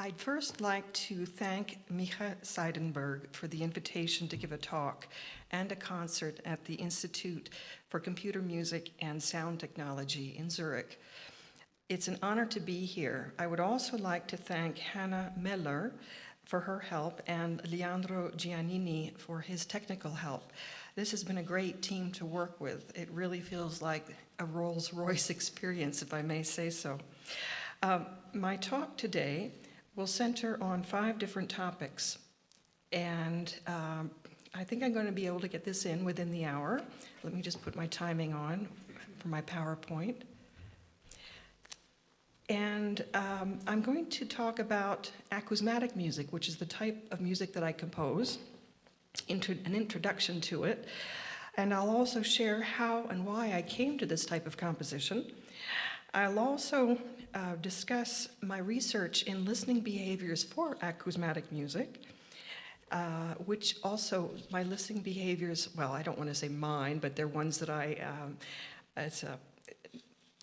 I'd first like to thank Micha Seidenberg for the invitation to give a talk and a concert at the Institute for Computer Music and Sound Technology in Zurich. It's an honor to be here. I would also like to thank Hannah Meller for her help and Leandro Giannini for his technical help. This has been a great team to work with. It really feels like a Rolls-Royce experience, if I may say so. My talk today will center on 5 different topics, and I think I'm going to be able to get this in within the hour. Let me just put my timing on for my PowerPoint. And I'm going to talk about acousmatic music, which is the type of music that I compose, an introduction to it. And I'll also share how and why I came to this type of composition. I'll also discuss my research in listening behaviors for acousmatic music, which also my listening behaviors, well, I don't want to say mine, but they're ones that it's a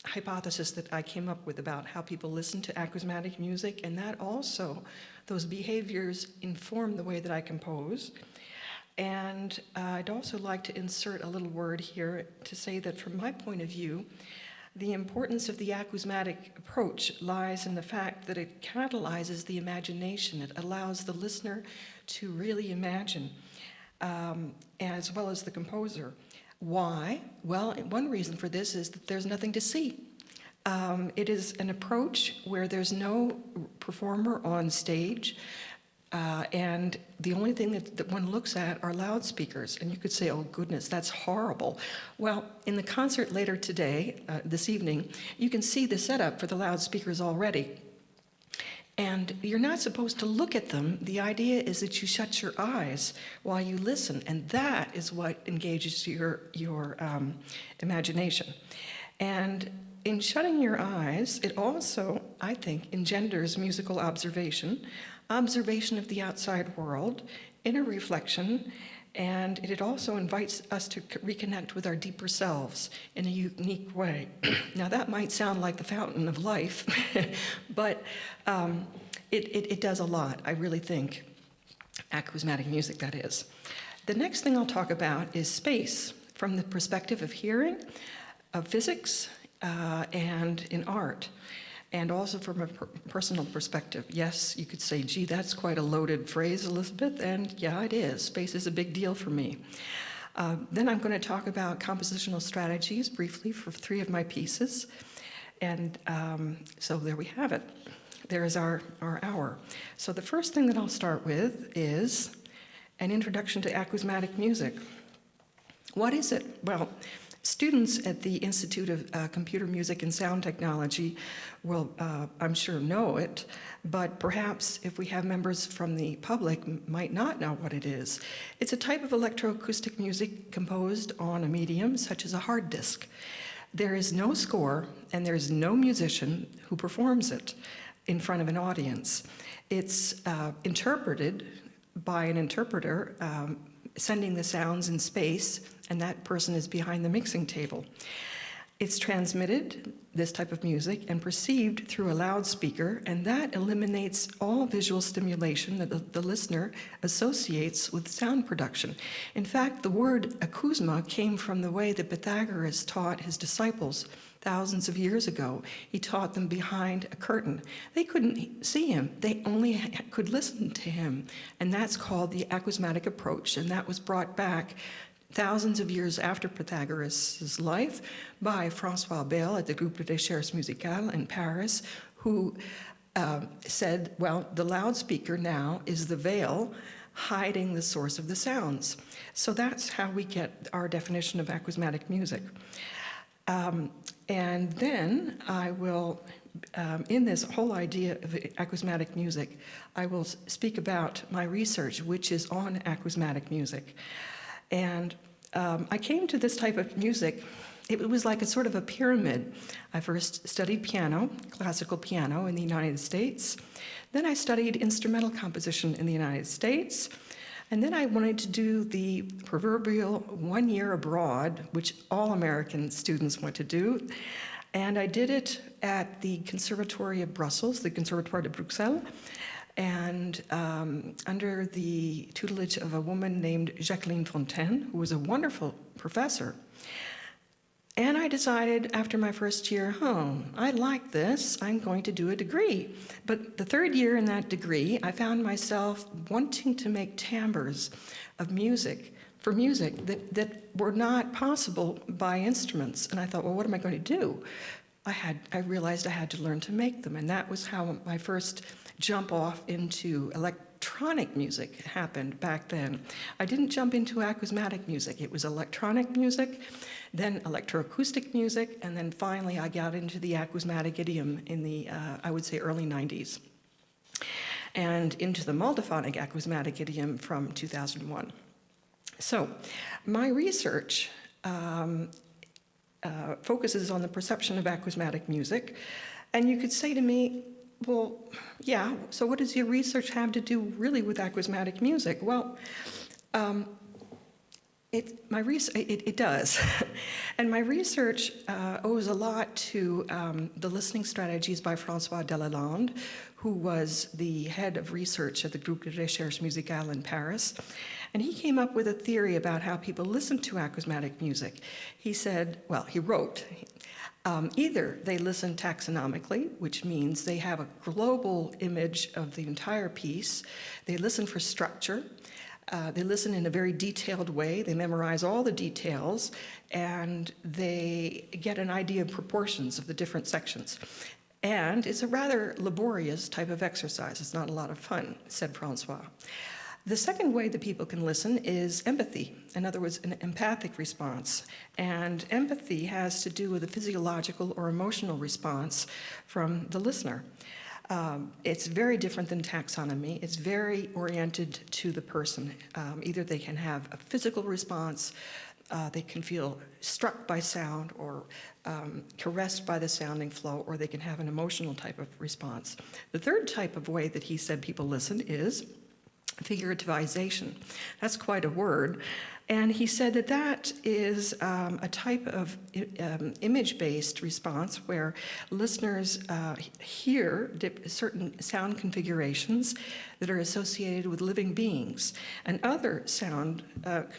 hypothesis that I came up with about how people listen to acousmatic music, and that also, those behaviors inform the way that I compose. And I'd also like to insert a little word here to say that from my point of view, the importance of the acousmatic approach lies in the fact that it catalyzes the imagination. It allows the listener to really imagine, as well as the composer. Why? Well, one reason for this is that there's nothing to see. It is an approach where there's no performer on stage, and the only thing that one looks at are loudspeakers. And you could say, oh goodness, that's horrible. Well, in the concert later today, this evening, you can see the setup for the loudspeakers already. And you're not supposed to look at them. The idea is that you shut your eyes while you listen, and that is what engages your imagination. And in shutting your eyes, it also, I think, engenders musical observation of the outside world, inner reflection, and it also invites us to reconnect with our deeper selves in a unique way. Now that might sound like the fountain of life, but it does a lot, I really think. Acousmatic music, that is. The next thing I'll talk about is space from the perspective of hearing, of physics, and in art. And also from a personal perspective. Yes, you could say, gee, that's quite a loaded phrase, Elizabeth, and yeah, it is. Space is a big deal for me. Then I'm going to talk about compositional strategies briefly for 3 of my pieces. And so there we have it. There is our hour. So the first thing that I'll start with is an introduction to acousmatic music. What is it? Well, students at the Institute of Computer Music and Sound Technology will, I'm sure, know it, but perhaps if we have members from the public might not know what it is. It's a type of electroacoustic music composed on a medium such as a hard disk. There is no score and there's no musician who performs it in front of an audience. It's interpreted by an interpreter sending the sounds in space, and that person is behind the mixing table. It's transmitted, this type of music, and perceived through a loudspeaker, and that eliminates all visual stimulation that the listener associates with sound production. In fact, the word acousma came from the way that Pythagoras taught his disciples thousands of years ago. He taught them behind a curtain. They couldn't see him. They only could listen to him. And that's called the acousmatic approach. And that was brought back thousands of years after Pythagoras' life by François Bell at the Groupe des Recherches Musicales in Paris, who said, well, the loudspeaker now is the veil hiding the source of the sounds. So that's how we get our definition of acousmatic music. And then I will, in this whole idea of acousmatic music, I will speak about my research, which is on acousmatic music. And I came to this type of music, it was like a sort of a pyramid. I first studied piano, classical piano in the United States. Then I studied instrumental composition in the United States. And then I wanted to do the proverbial 1 year abroad, which all American students want to do. And I did it at the Conservatory of Brussels, the Conservatoire de Bruxelles, and under the tutelage of a woman named Jacqueline Fontaine, who was a wonderful professor. And I decided after my first year, I like this, I'm going to do a degree. But the third year in that degree, I found myself wanting to make timbres of music, for music that were not possible by instruments. And I thought, well, what am I going to do? I realized I had to learn to make them, and that was how my first jump off into electronic music happened back then. I didn't jump into acousmatic music. It was electronic music, then electroacoustic music, and then finally I got into the acousmatic idiom in the, I would say, early 90s, and into the multiphonic acousmatic idiom from 2001. So my research focuses on the perception of acousmatic music, and you could say to me, well, yeah, so what does your research have to do really with acousmatic music? Well, it does. And my research owes a lot to the listening strategies by François Delalande, who was the head of research at the Groupe de Recherches Musicales in Paris. And he came up with a theory about how people listen to acousmatic music. He said, well, he wrote, either they listen taxonomically, which means they have a global image of the entire piece, they listen for structure, they listen in a very detailed way, they memorize all the details, and they get an idea of proportions of the different sections. And it's a rather laborious type of exercise. It's not a lot of fun, said Francois. The second way that people can listen is empathy. In other words, an empathic response. And empathy has to do with a physiological or emotional response from the listener. It's very different than taxonomy. It's very oriented to the person. Either they can have a physical response, they can feel struck by sound or caressed by the sounding flow, or they can have an emotional type of response. The third type of way that he said people listen is figurativization. That's quite a word. And he said that that is a type of image-based response where listeners hear certain sound configurations that are associated with living beings and other sound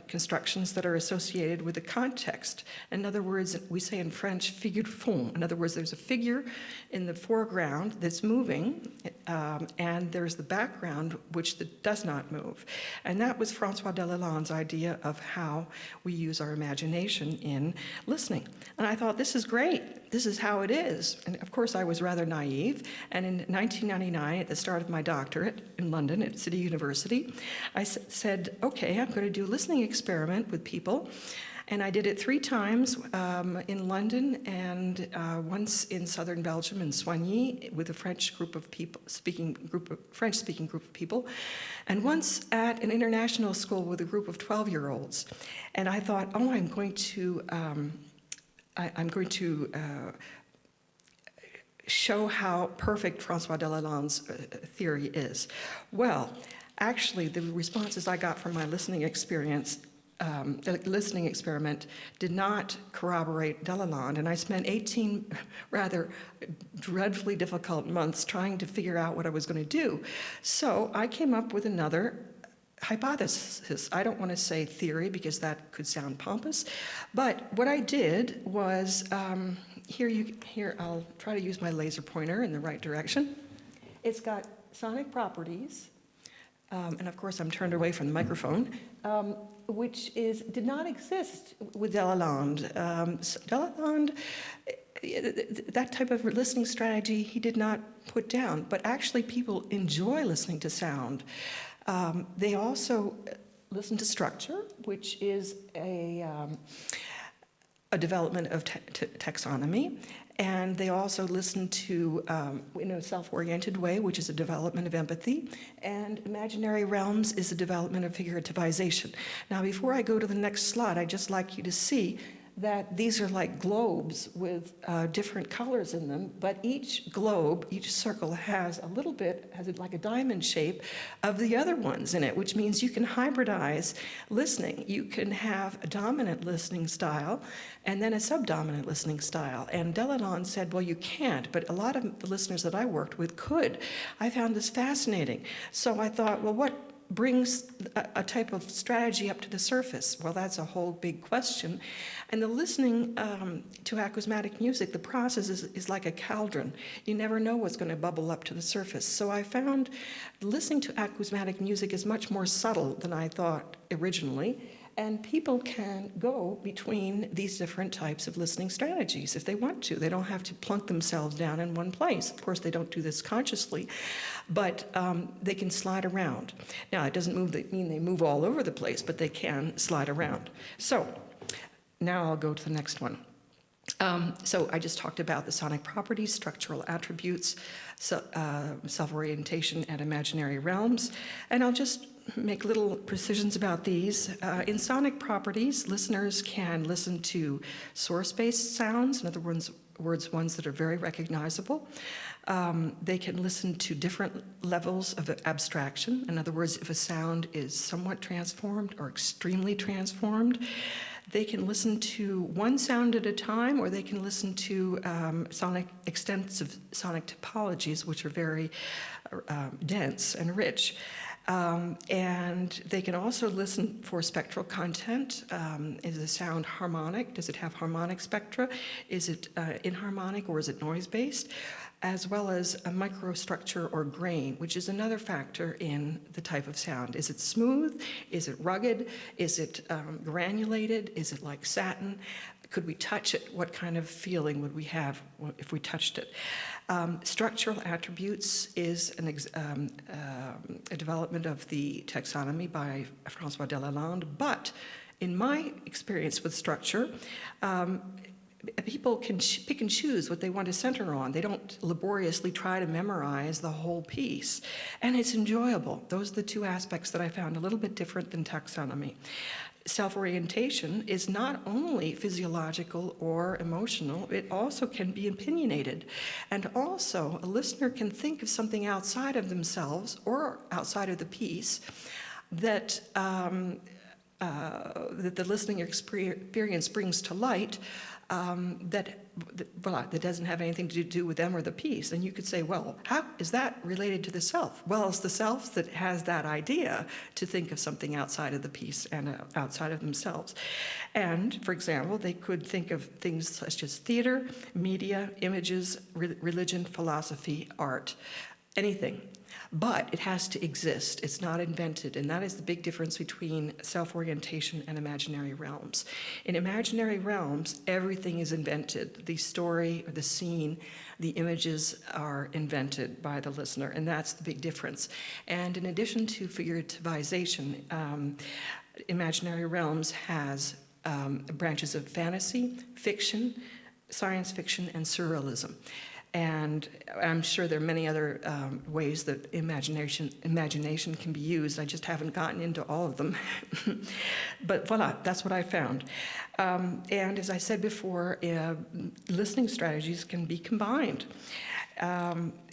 constructions that are associated with the context. In other words, we say in French, figure de fond. In other words, there's a figure in the foreground that's moving, and there's the background which does not move. And that was François Delalande's idea of how we use our imagination in listening. And I thought, this is great. This is how it is. And of course, I was rather naive. And in 1999, at the start of my doctorate in London at City University, I said, okay, I'm going to do a listening experiment with people. And I did it 3 times in London and once in southern Belgium in Soigny with a French group of people, French-speaking group of people, and once at an international school with a group of 12-year-olds. And I thought, oh, I'm going to show how perfect François Delalande's theory is. Well, actually, the responses I got from my listening experience, the listening experiment, did not corroborate Delalande, and I spent 18 rather dreadfully difficult months trying to figure out what I was going to do. So I came up with another hypothesis. I don't want to say theory because that could sound pompous, but what I did was, here I'll try to use my laser pointer in the right direction. It's got sonic properties, and of course I'm turned away from the microphone, which did not exist with Delalande. Delalande, that type of listening strategy he did not put down, but actually people enjoy listening to sound. They also listen to structure, which is a development of taxonomy, and they also listen to, in a self-oriented way, which is a development of empathy, and imaginary realms is a development of figurativization. Now, before I go to the next slide, I'd just like you to see that these are like globes with different colors in them, but each globe, each circle has a little bit, has it like a diamond shape of the other ones in it, which means you can hybridize listening. You can have a dominant listening style and then a subdominant listening style. And Delalande said, well, you can't, but a lot of the listeners that I worked with could. I found this fascinating. So I thought, well, what brings a type of strategy up to the surface? Well, that's a whole big question. And the listening to acousmatic music, the process is like a cauldron. You never know what's going to bubble up to the surface. So I found listening to acousmatic music is much more subtle than I thought originally. And people can go between these different types of listening strategies if they want to. They don't have to plunk themselves down in one place. Of course, they don't do this consciously, but they can slide around. Now, it doesn't mean they move all over the place, but they can slide around. So now I'll go to the next one. So I just talked about the sonic properties, structural attributes, self-orientation, and imaginary realms. And I'll just make little precisions about these. In sonic properties, listeners can listen to source-based sounds, in other words, ones that are very recognizable. They can listen to different levels of abstraction. In other words, if a sound is somewhat transformed or extremely transformed. They can listen to one sound at a time, or they can listen to extensive sonic topologies, which are very dense and rich. And they can also listen for spectral content. Is the sound harmonic? Does it have harmonic spectra? Is it inharmonic, or is it noise-based? As well as a microstructure or grain, which is another factor in the type of sound. Is it smooth? Is it rugged? Is it granulated? Is it like satin? Could we touch it? What kind of feeling would we have if we touched it? Structural attributes is a development of the taxonomy by François Delalande, but in my experience with structure, people can pick and choose what they want to center on. They don't laboriously try to memorize the whole piece. And it's enjoyable. Those are the two aspects that I found a little bit different than taxonomy. Self-orientation is not only physiological or emotional, it also can be opinionated. And also, a listener can think of something outside of themselves or outside of the piece that that the listening experience brings to light that doesn't have anything to do with them or the piece. And you could say, well, how is that related to the self? Well, it's the self that has that idea to think of something outside of the piece and outside of themselves. And, for example, they could think of things such as theater, media, images, religion, philosophy, art, anything. But it has to exist. It's not invented. And that is the big difference between self-orientation and imaginary realms. In imaginary realms, everything is invented. The story, the scene, the images are invented by the listener. And that's the big difference. And in addition to figurativization, imaginary realms has branches of fantasy, fiction, science fiction, and surrealism. And I'm sure there are many other ways that imagination can be used. I just haven't gotten into all of them. But voila, that's what I found. And as I said before, listening strategies can be combined.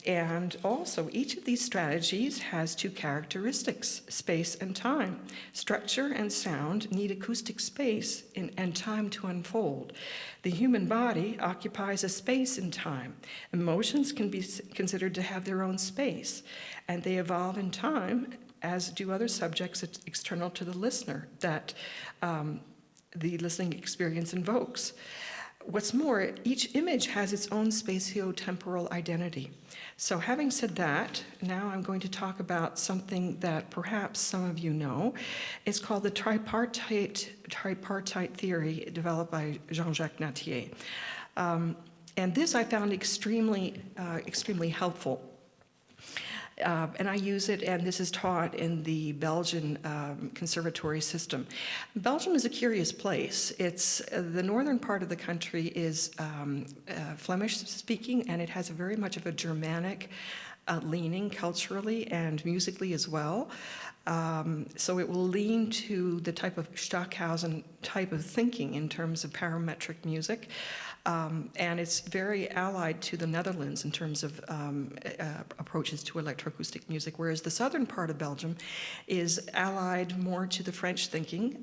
And also, each of these strategies has two characteristics, space and time. Structure and sound need acoustic space and time to unfold. The human body occupies a space in time. Emotions can be considered to have their own space, and they evolve in time, as do other subjects external to the listener that the listening experience invokes. What's more, each image has its own spatio-temporal identity. So having said that, now I'm going to talk about something that perhaps some of you know. It's called the tripartite theory developed by Jean-Jacques Nattier. And this I found extremely helpful. And I use it, and this is taught in the Belgian conservatory system. Belgium is a curious place. It's the northern part of the country is Flemish-speaking, and it has very much of a Germanic leaning culturally and musically as well. So it will lean to the type of Stockhausen type of thinking in terms of parametric music. And it's very allied to the Netherlands in terms of approaches to electroacoustic music, whereas the southern part of Belgium is allied more to the French thinking,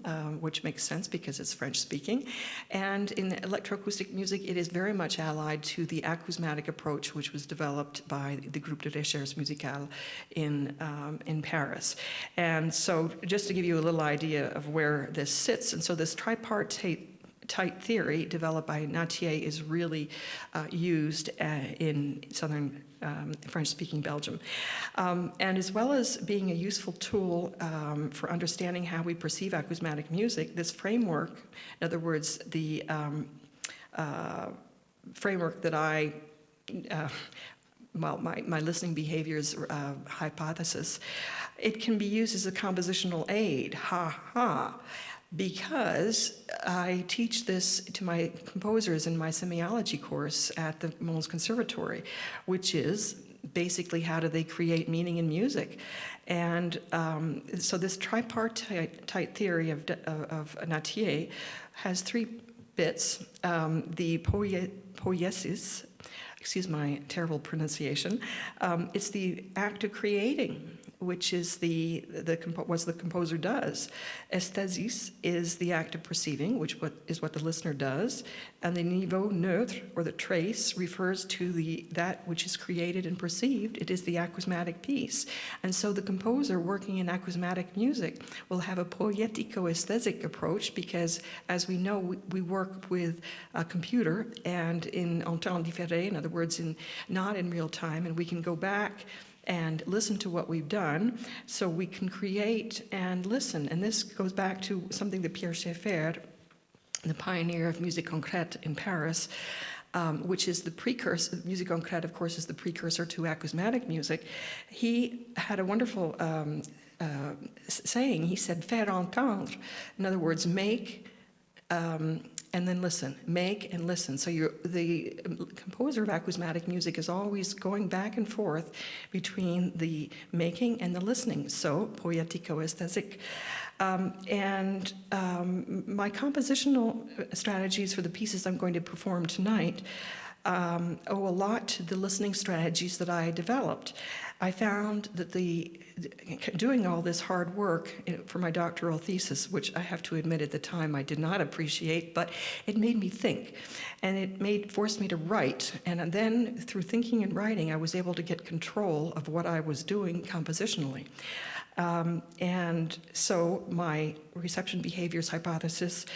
which makes sense because it's French speaking. And in electroacoustic music, it is very much allied to the acousmatic approach, which was developed by the Groupe de Recherches Musicales in Paris. And so just to give you a little idea of where this sits, and so this tripartite theory developed by Nattier is really used in southern French-speaking Belgium. And as well as being a useful tool for understanding how we perceive acousmatic music, this framework, in other words, the framework that my listening behaviors hypothesis, it can be used as a compositional aid, because I teach this to my composers in my semiology course at the Royal Conservatory, which is basically how do they create meaning in music. And so this tripartite theory of Nattier has three bits. The poiesis, excuse my terrible pronunciation, it's the act of creating, which is what the composer does. Esthesis is the act of perceiving, which is what the listener does. And the niveau neutre, or the trace, refers to that which is created and perceived. It is the acousmatic piece. And so the composer working in acousmatic music will have a poetico-aesthetic approach because, as we know, we work with a computer and in en temps différé, in other words, not in real time, and we can go back and listen to what we've done, so we can create and listen. And this goes back to something that Pierre Schaeffer, the pioneer of musique concrète in Paris, which is the precursor. Musique concrète, of course, is the precursor to acousmatic music. He had a wonderful saying. He said, faire entendre, in other words, make, and then listen, make and listen. So the composer of acousmatic music is always going back and forth between the making and the listening, so poetico-aesthetic. And my compositional strategies for the pieces I'm going to perform tonight owe a lot to the listening strategies that I developed. I found that doing all this hard work for my doctoral thesis, which I have to admit at the time I did not appreciate, but it made me think, and it forced me to write. And then through thinking and writing, I was able to get control of what I was doing compositionally. And so my reception behaviors hypothesis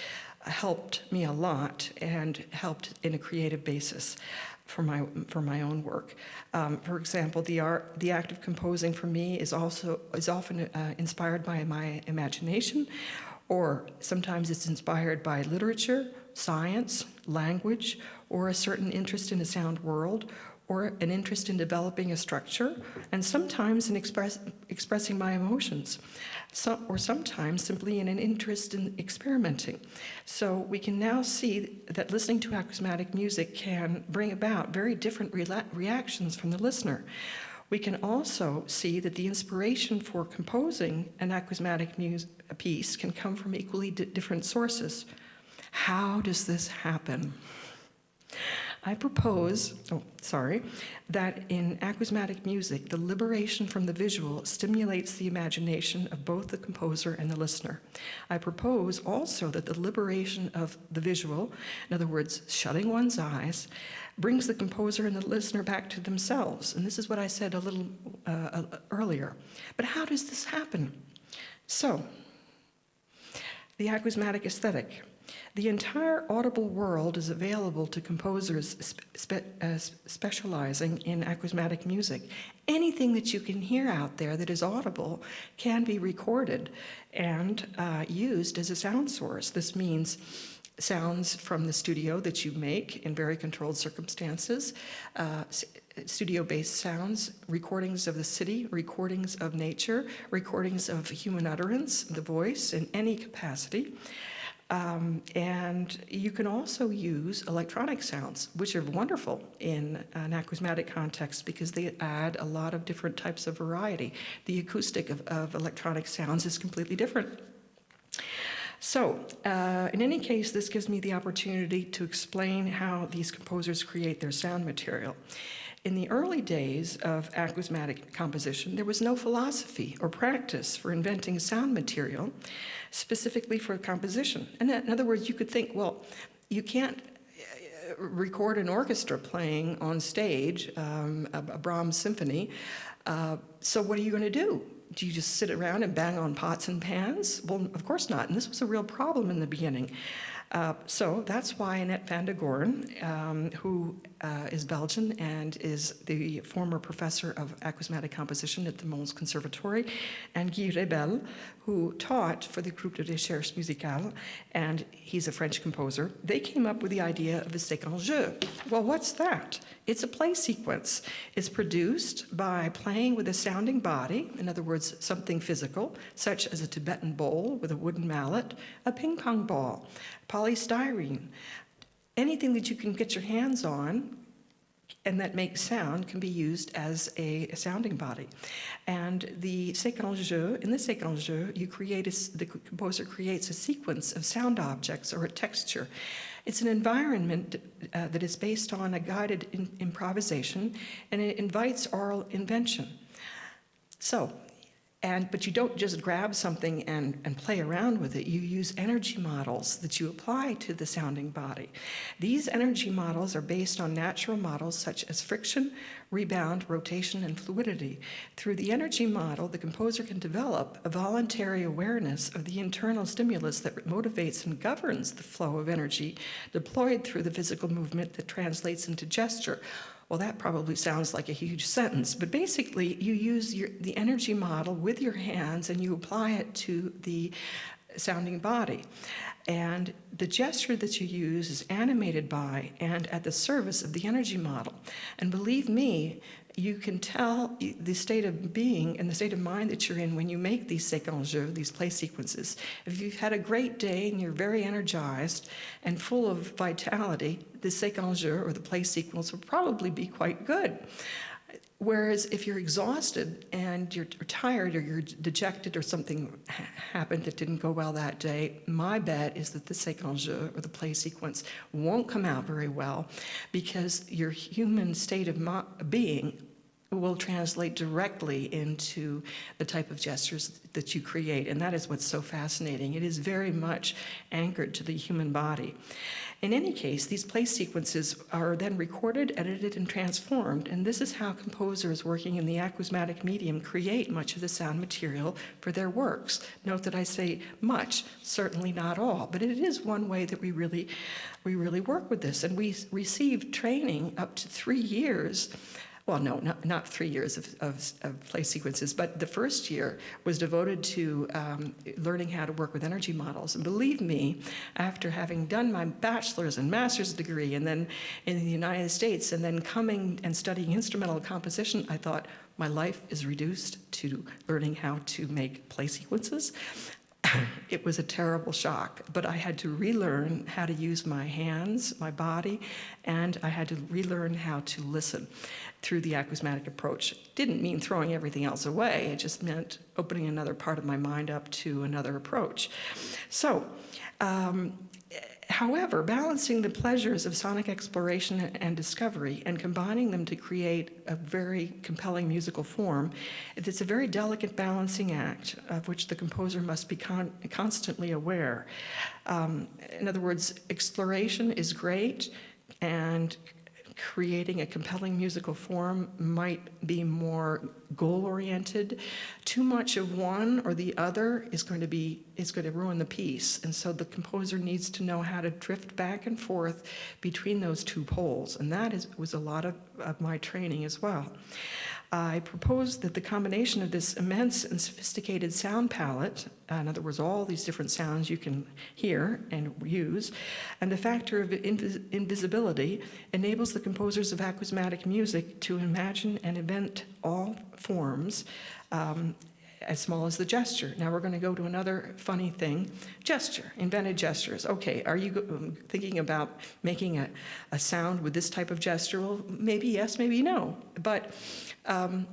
helped me a lot and helped in a creative basis for my own work. For example, the act of composing for me is often inspired by my imagination, or sometimes it's inspired by literature, science, language, or a certain interest in the sound world, or an interest in developing a structure, and sometimes in expressing my emotions, or sometimes simply in an interest in experimenting. So we can now see that listening to acousmatic music can bring about very different reactions from the listener. We can also see that the inspiration for composing an acousmatic piece can come from equally different sources. How does this happen? I propose, that in acousmatic music, the liberation from the visual stimulates the imagination of both the composer and the listener. I propose also that the liberation of the visual, in other words, shutting one's eyes, brings the composer and the listener back to themselves. And this is what I said a little earlier. But how does this happen? So, the acousmatic aesthetic. The entire audible world is available to composers specializing in acousmatic music. Anything that you can hear out there that is audible can be recorded and used as a sound source. This means sounds from the studio that you make in very controlled circumstances, studio-based sounds, recordings of the city, recordings of nature, recordings of human utterance, the voice in any capacity. And you can also use electronic sounds, which are wonderful in an acousmatic context because they add a lot of different types of variety. The acoustic of electronic sounds is completely different. So, in any case, this gives me the opportunity to explain how these composers create their sound material. In the early days of acousmatic composition, there was no philosophy or practice for inventing sound material specifically for composition. And in other words, you could think, well, you can't record an orchestra playing on stage a Brahms symphony, so what are you going to do? Do you just sit around and bang on pots and pans? Well, of course not, and this was a real problem in the beginning. So that's why Annette van der Goorn, who is Belgian and is the former professor of acousmatic composition at the Royal Conservatory, and Guy Rebel, who taught for the Groupe de Recherches Musicales, and he's a French composer, they came up with the idea of a séquence-jeu. Well, what's that? It's a play sequence. It's produced by playing with a sounding body, in other words, something physical, such as a Tibetan bowl with a wooden mallet, a ping pong ball, polystyrene. Anything that you can get your hands on and that makes sound can be used as a sounding body. And the séquence-jeu, in the séquence-jeu, the composer creates a sequence of sound objects or a texture. It's an environment that is based on a guided improvisation, and it invites oral invention. But you don't just grab something and play around with it. You use energy models that you apply to the sounding body. These energy models are based on natural models such as friction, rebound, rotation, and fluidity. Through the energy model, the composer can develop a voluntary awareness of the internal stimulus that motivates and governs the flow of energy deployed through the physical movement that translates into gesture. Well, that probably sounds like a huge sentence, but basically you use the energy model with your hands and you apply it to the sounding body. And the gesture that you use is animated by and at the service of the energy model. And believe me, you can tell the state of being and the state of mind that you're in when you make these séquences-jeu, these play sequences. If you've had a great day and you're very energized and full of vitality, the séquence-jeu or the play sequence will probably be quite good. Whereas if you're exhausted and you're tired or you're dejected or something happened that didn't go well that day, my bet is that the séquence-jeu or the play sequence won't come out very well because your human state of being will translate directly into the type of gestures that you create. And that is what's so fascinating. It is very much anchored to the human body. In any case, these play sequences are then recorded, edited, and transformed, and this is how composers working in the acousmatic medium create much of the sound material for their works. Note that I say much, certainly not all, but it is one way that we really work with this, and we receive training up to 3 years. Well, no, not 3 years of play sequences, but the first year was devoted to learning how to work with energy models. And believe me, after having done my bachelor's and master's degree, and then in the United States, and then coming and studying instrumental composition, I thought my life is reduced to learning how to make play sequences. It was a terrible shock, but I had to relearn how to use my hands, my body, and I had to relearn how to listen through the acousmatic approach. Didn't mean throwing everything else away, it just meant opening another part of my mind up to another approach. So, however, balancing the pleasures of sonic exploration and discovery and combining them to create a very compelling musical form, it's a very delicate balancing act of which the composer must be constantly aware. In other words, exploration is great, and creating a compelling musical form might be more goal-oriented. Too much of one or the other is going to ruin the piece, and so the composer needs to know how to drift back and forth between those two poles, and that was a lot of my training as well. I proposed that the combination of this immense and sophisticated sound palette, in other words, all these different sounds you can hear and use, and the factor of invisibility enables the composers of acousmatic music to imagine and invent all forms as small as the gesture. Now we're going to go to another funny thing, gesture, invented gestures. Okay, are you thinking about making a sound with this type of gesture? Well, maybe yes, maybe no. But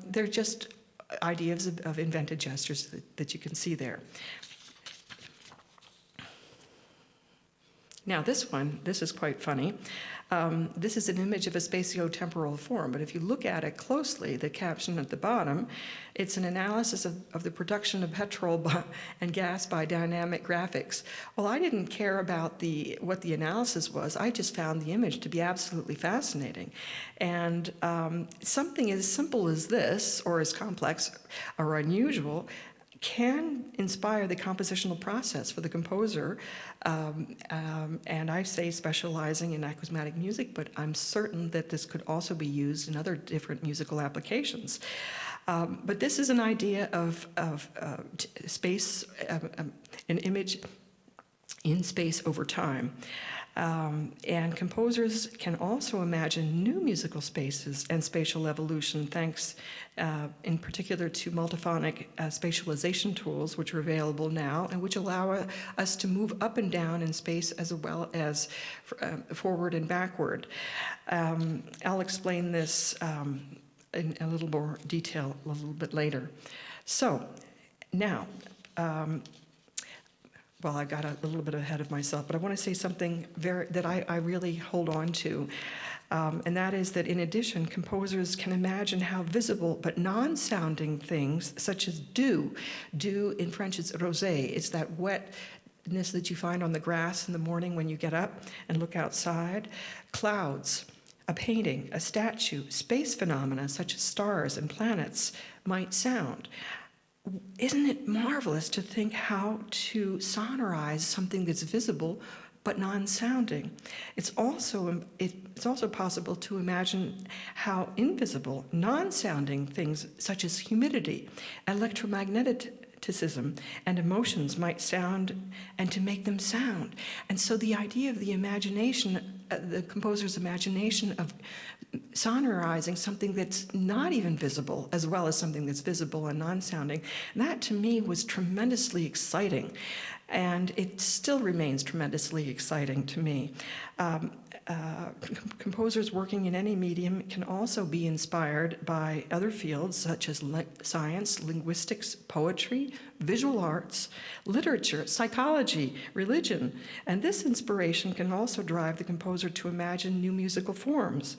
they're just ideas of invented gestures that you can see there. Now this is quite funny. This is an image of a spatiotemporal form, but if you look at it closely, the caption at the bottom, it's an analysis of the production of petrol and gas by dynamic graphics. Well, I didn't care about what the analysis was. I just found the image to be absolutely fascinating. And something as simple as this, or as complex or unusual, can inspire the compositional process for the composer, and I say specializing in acousmatic music, but I'm certain that this could also be used in other different musical applications. But this is an idea of space, an image in space over time. And composers can also imagine new musical spaces and spatial evolution, thanks in particular to multiphonic spatialization tools, which are available now and which allow us to move up and down in space as well as forward and backward. I'll explain this in a little more detail a little bit later. So now, well, I got a little bit ahead of myself, but I want to say something that I really hold on to, and that is that in addition, composers can imagine how visible but non-sounding things, such as dew in French is rosé, it's that wetness that you find on the grass in the morning when you get up and look outside, clouds, a painting, a statue, space phenomena such as stars and planets might sound. Isn't it marvelous to think how to sonorize something that's visible but non-sounding? It's also possible to imagine how invisible, non-sounding things such as humidity, electromagnetism, and emotions might sound, and to make them sound. And so the idea of the imagination, the composer's imagination of sonorizing something that's not even visible as well as something that's visible and non-sounding, that to me was tremendously exciting, and it still remains tremendously exciting to me. Composers working in any medium can also be inspired by other fields such as science, linguistics, poetry, visual arts, literature, psychology, religion, and this inspiration can also drive the composer to imagine new musical forms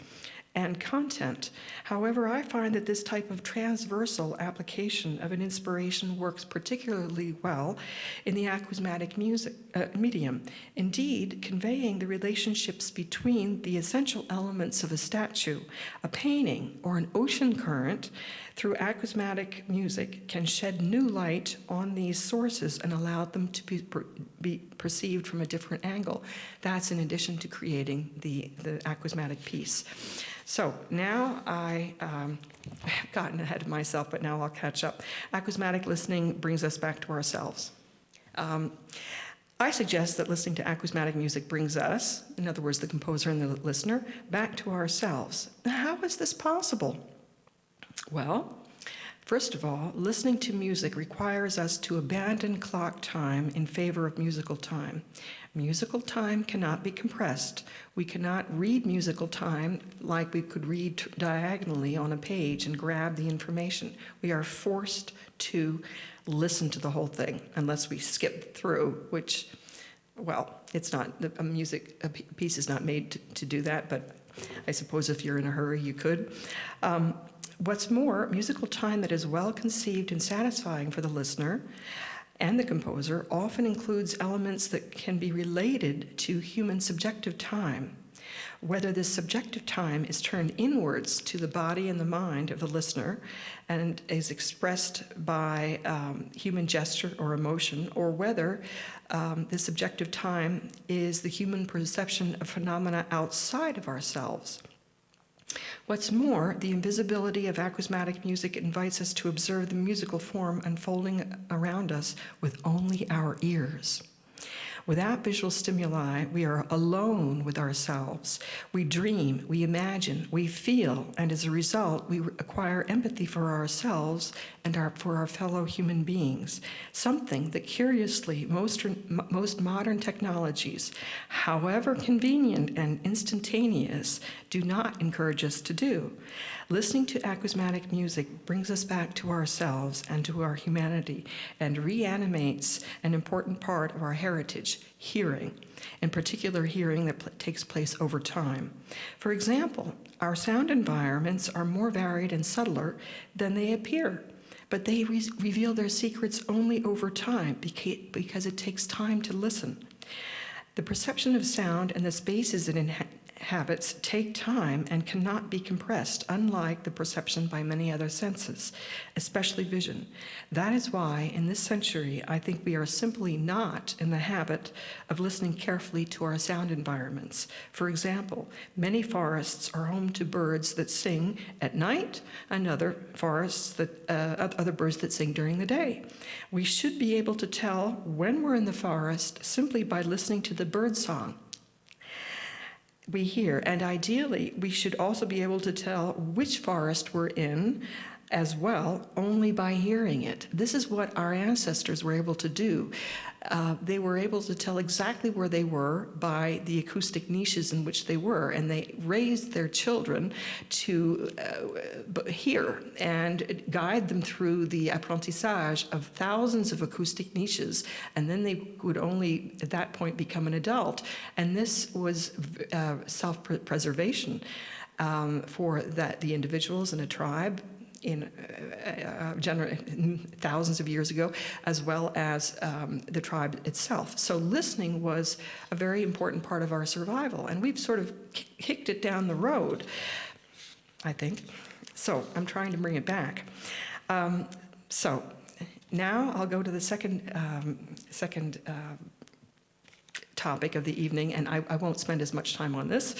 and content. However, I find that this type of transversal application of an inspiration works particularly well in the acousmatic music medium. Indeed, conveying the relationships between the essential elements of a statue, a painting, or an ocean current through acousmatic music can shed new light on these sources and allow them to be perceived from a different angle. That's in addition to creating the acousmatic piece. So now I have gotten ahead of myself, but now I'll catch up. Acousmatic listening brings us back to ourselves. I suggest that listening to acousmatic music brings us, in other words, the composer and the listener, back to ourselves. How is this possible? Well, first of all, listening to music requires us to abandon clock time in favor of musical time. Musical time cannot be compressed. We cannot read musical time like we could read diagonally on a page and grab the information. We are forced to listen to the whole thing unless we skip through, which, well, it's not, a piece is not made to do that, but I suppose if you're in a hurry, you could. What's more, musical time that is well conceived and satisfying for the listener and the composer often includes elements that can be related to human subjective time. Whether this subjective time is turned inwards to the body and the mind of the listener and is expressed by human gesture or emotion, or whether the subjective time is the human perception of phenomena outside of ourselves. What's more, the invisibility of acousmatic music invites us to observe the musical form unfolding around us with only our ears. Without visual stimuli, we are alone with ourselves. We dream, we imagine, we feel, and as a result, we acquire empathy for ourselves and for our fellow human beings, something that curiously most modern technologies, however convenient and instantaneous, do not encourage us to do. Listening to acousmatic music brings us back to ourselves and to our humanity and reanimates an important part of our heritage, hearing, in particular hearing that takes place over time. For example, our sound environments are more varied and subtler than they appear, but they reveal their secrets only over time because it takes time to listen. The perception of sound and the spaces it inhabits take time and cannot be compressed, unlike the perception by many other senses, especially vision. That is why, in this century, I think we are simply not in the habit of listening carefully to our sound environments. For example, many forests are home to birds that sing at night, and other birds that sing during the day. We should be able to tell when we're in the forest simply by listening to the bird song we hear, and ideally we should also be able to tell which forest we're in as well, only by hearing it. This is what our ancestors were able to do. They were able to tell exactly where they were by the acoustic niches in which they were, and they raised their children to hear and guide them through the apprentissage of thousands of acoustic niches, and then they would only at that point become an adult. And this was self-preservation for the individuals in a tribe in thousands of years ago, as well as the tribe itself. So listening was a very important part of our survival, and we've sort of kicked it down the road, I think. So I'm trying to bring it back. So now I'll go to the second topic of the evening, and I won't spend as much time on this.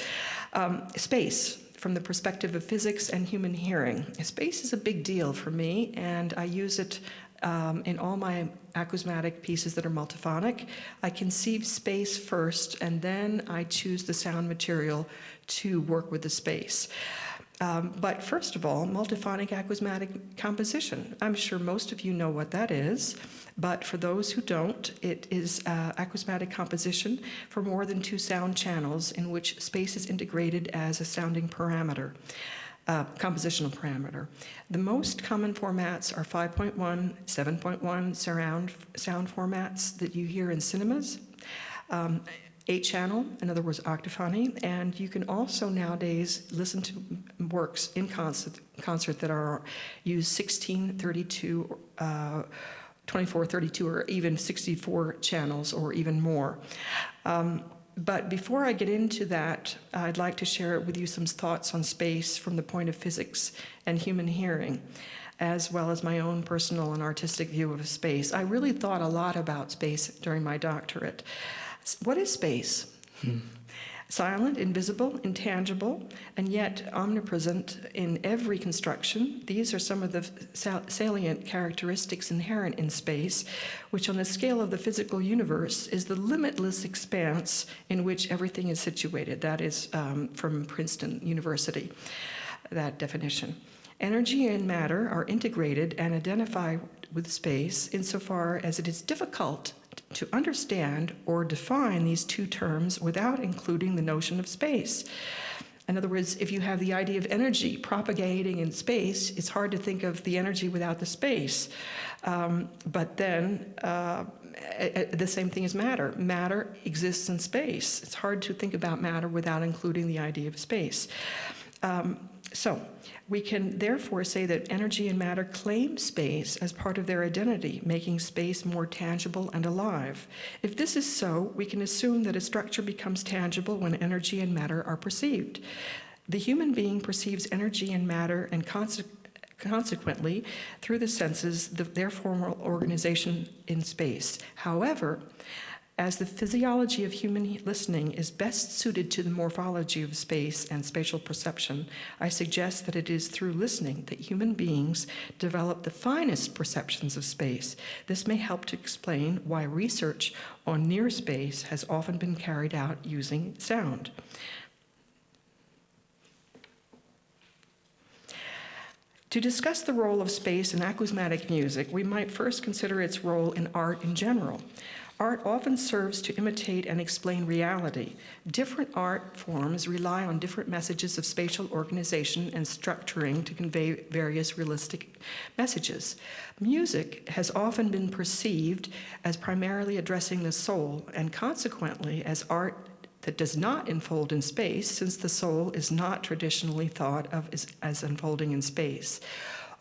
Space. From the perspective of physics and human hearing. Space is a big deal for me, and I use it in all my acousmatic pieces that are multiphonic. I conceive space first, and then I choose the sound material to work with the space. But first of all, multiphonic acousmatic composition. I'm sure most of you know what that is, but for those who don't, it is acousmatic composition for more than 2 sound channels in which space is integrated as a sounding parameter, compositional parameter. The most common formats are 5.1, 7.1 surround sound formats that you hear in cinemas, 8-channel, in other words, octaphony, and you can also nowadays listen to works in concert that are use 16, 32, 24, 32, or even 64 channels, or even more. But before I get into that, I'd like to share with you some thoughts on space from the point of physics and human hearing, as well as my own personal and artistic view of space. I really thought a lot about space during my doctorate. What is space? Silent, invisible, intangible, and yet omnipresent in every construction. These are some of the salient characteristics inherent in space, which on the scale of the physical universe is the limitless expanse in which everything is situated. That is from Princeton University, that definition. Energy and matter are integrated and identify with space insofar as it is difficult to understand or define these 2 terms without including the notion of space. In other words, if you have the idea of energy propagating in space, it's hard to think of the energy without the space. But then the same thing as matter. Matter exists in space. It's hard to think about matter without including the idea of space. So we can therefore say that energy and matter claim space as part of their identity, making space more tangible and alive. If this is so, we can assume that a structure becomes tangible when energy and matter are perceived. The human being perceives energy and matter, and consequently, through the senses, their formal organization in space. However, As the physiology of human listening is best suited to the morphology of space and spatial perception, I suggest that it is through listening that human beings develop the finest perceptions of space. This may help to explain why research on near space has often been carried out using sound. To discuss the role of space in acousmatic music, we might first consider its role in art in general. Art often serves to imitate and explain reality. Different art forms rely on different messages of spatial organization and structuring to convey various realistic messages. Music has often been perceived as primarily addressing the soul, and consequently as art that does not unfold in space, since the soul is not traditionally thought of as unfolding in space.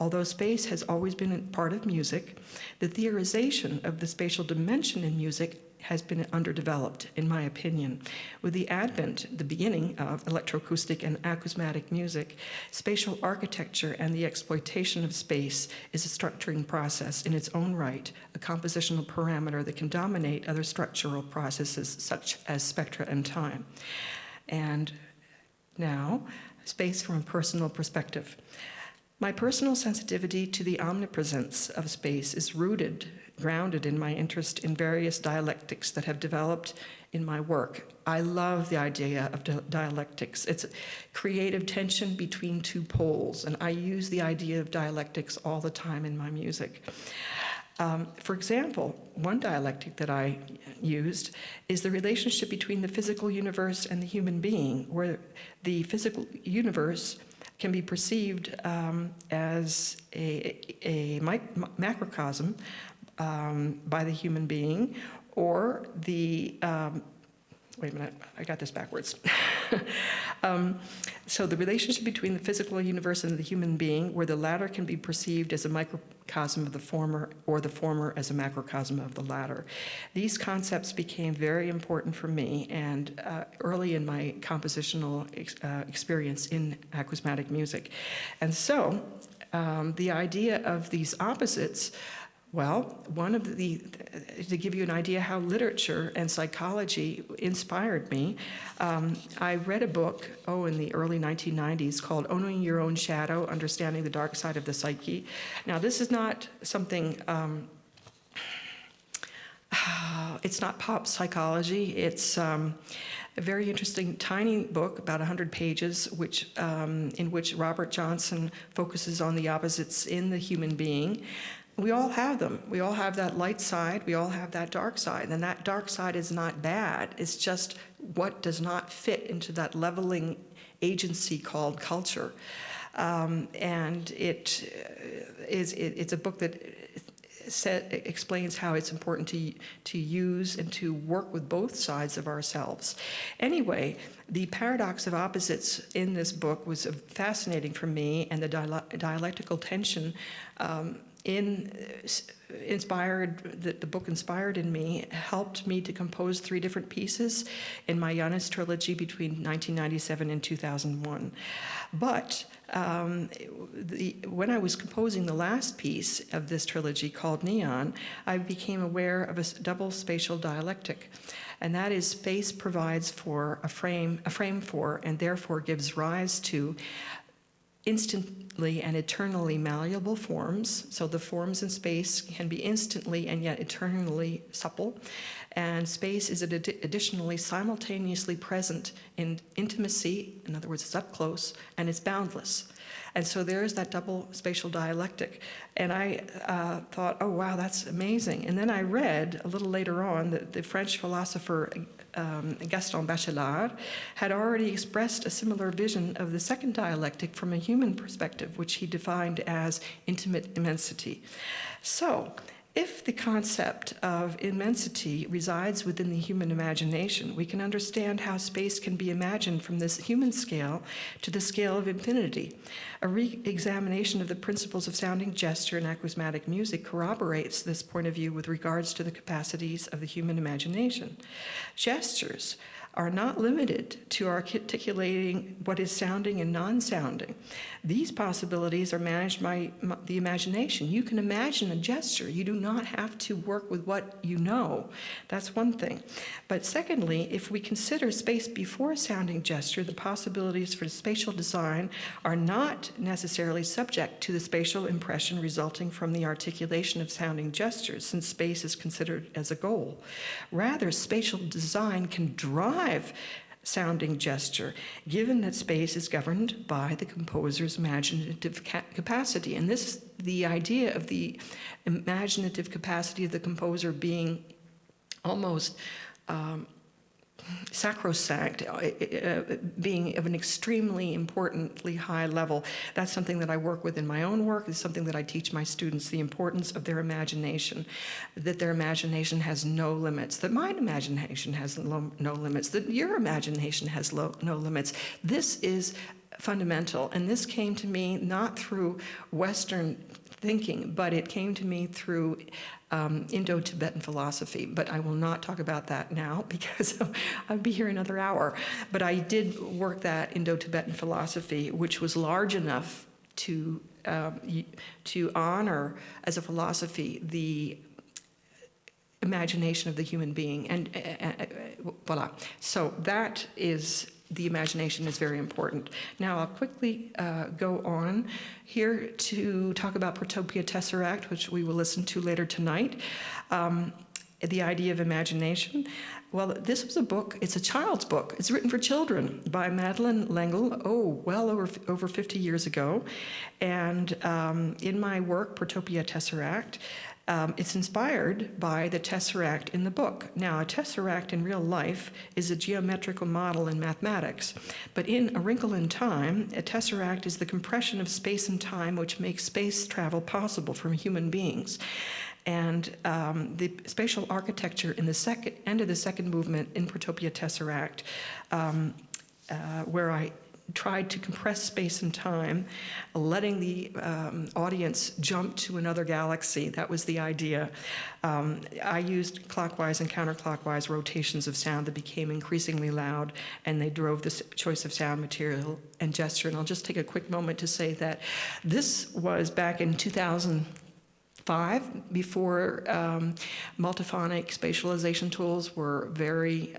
Although space has always been a part of music, the theorization of the spatial dimension in music has been underdeveloped, in my opinion. With the beginning of electroacoustic and acousmatic music, spatial architecture and the exploitation of space is a structuring process in its own right, a compositional parameter that can dominate other structural processes such as spectra and time. And now, space from a personal perspective. My personal sensitivity to the omnipresence of space is grounded in my interest in various dialectics that have developed in my work. I love the idea of dialectics. It's a creative tension between two poles, and I use the idea of dialectics all the time in my music. For example, one dialectic that I used is the relationship between the physical universe and the human being, where the physical universe can be perceived as a macrocosm by the human being, or the, wait a minute, I got this backwards. So the relationship between the physical universe and the human being, where the latter can be perceived as a microcosm of the former, or the former as a macrocosm of the latter. These concepts became very important for me and early in my compositional experience in acousmatic music. And so the idea of these opposites, well, to give you an idea how literature and psychology inspired me, I read a book, in the early 1990s called Owning Your Own Shadow, Understanding the Dark Side of the Psyche. Now, this is not something, it's not pop psychology. It's a very interesting, tiny book, about 100 pages, in which Robert Johnson focuses on the opposites in the human being. We all have them. We all have that light side. We all have that dark side. And that dark side is not bad. It's just what does not fit into that leveling agency called culture. And it's a book that explains how it's important to use and to work with both sides of ourselves. Anyway, the paradox of opposites in this book was fascinating for me, and the dialectical tension the book inspired in me helped me to compose 3 different pieces in my Janus trilogy between 1997 and 2001. But when I was composing the last piece of this trilogy called Neon, I became aware of a double spatial dialectic. And that is, space provides for a frame for, and therefore gives rise to instantly and eternally malleable forms. So the forms in space can be instantly and yet eternally supple. And space is additionally simultaneously present in intimacy, in other words, it's up close, and it's boundless. And so there's that double spatial dialectic. And I thought, oh, wow, that's amazing. And then I read a little later on that the French philosopher Gaston Bachelard had already expressed a similar vision of the second dialectic from a human perspective, which he defined as intimate immensity. So, if the concept of immensity resides within the human imagination, we can understand how space can be imagined from this human scale to the scale of infinity. A re-examination of the principles of sounding gesture and acousmatic music corroborates this point of view with regards to the capacities of the human imagination. Gestures are not limited to articulating what is sounding and non-sounding. These possibilities are managed by the imagination. You can imagine a gesture. You do not have to work with what you know. That's one thing. But secondly, if we consider space before sounding gesture, the possibilities for spatial design are not necessarily subject to the spatial impression resulting from the articulation of sounding gestures, since space is considered as a goal. Rather, spatial design can drive sounding gesture, given that space is governed by the composer's imaginative capacity. And this, the idea of the imaginative capacity of the composer being almost sacrosanct, being of an extremely importantly high level. That's something that I work with in my own work. It's something that I teach my students, the importance of their imagination, that their imagination has no limits, that my imagination has no limits, that your imagination has no limits. This is fundamental, and this came to me not through Western thinking, but it came to me through Indo-Tibetan philosophy, but I will not talk about that now because I'll be here another hour. But I did work that Indo-Tibetan philosophy, which was large enough to honor as a philosophy the imagination of the human being, and voila. So that is, the imagination is very important. Now I'll quickly go on here to talk about Protopia Tesseract, which we will listen to later tonight. The idea of imagination. Well, this was a book, it's a child's book. It's written for children by Madeleine L'Engle, well over 50 years ago. And in my work, Protopia Tesseract, it's inspired by the tesseract in the book. Now, a tesseract in real life is a geometrical model in mathematics, but in A Wrinkle in Time, a tesseract is the compression of space and time which makes space travel possible for human beings. And the spatial architecture in the end of the second movement in Protopia Tesseract, where I tried to compress space and time, letting the audience jump to another galaxy. That was the idea. I used clockwise and counterclockwise rotations of sound that became increasingly loud, and they drove this choice of sound material and gesture. And I'll just take a quick moment to say that this was back in 2005, before multiphonic spatialization tools were very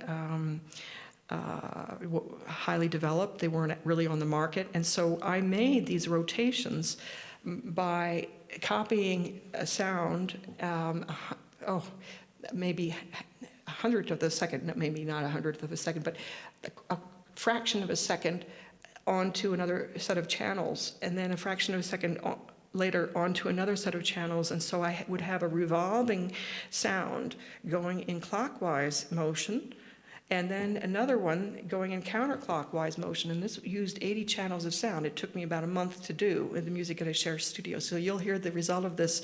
highly developed. They weren't really on the market. And so I made these rotations by copying a sound, maybe a hundredth of a second, maybe not a hundredth of a second, but a fraction of a second onto another set of channels, and then a fraction of a second later onto another set of channels. And so I would have a revolving sound going in clockwise motion, and then another one going in counterclockwise motion, and this used 80 channels of sound. It took me about a month to do in the Musiques Recherches studio, so you'll hear the result of this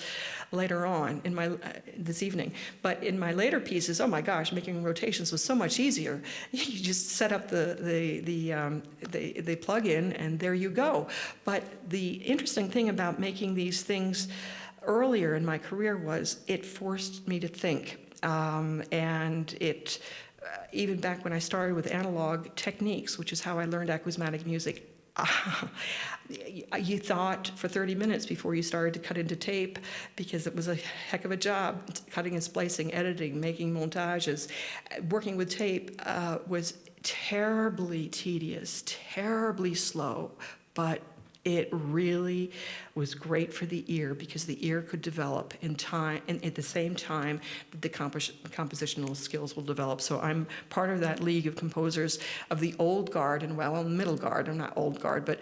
later on in my this evening. But in my later pieces, oh my gosh, making rotations was so much easier. You just set up the plug-in, and there you go. But the interesting thing about making these things earlier in my career was it forced me to think, and it. Even back when I started with analog techniques, which is how I learned acousmatic music, you thought for 30 minutes before you started to cut into tape, because it was a heck of a job, cutting and splicing, editing, making montages. Working with tape was terribly tedious, terribly slow, but it really was great for the ear, because the ear could develop in time, and at the same time that the compositional skills will develop. So I'm part of that league of composers of the old guard, and well, middle guard, I'm not old guard, but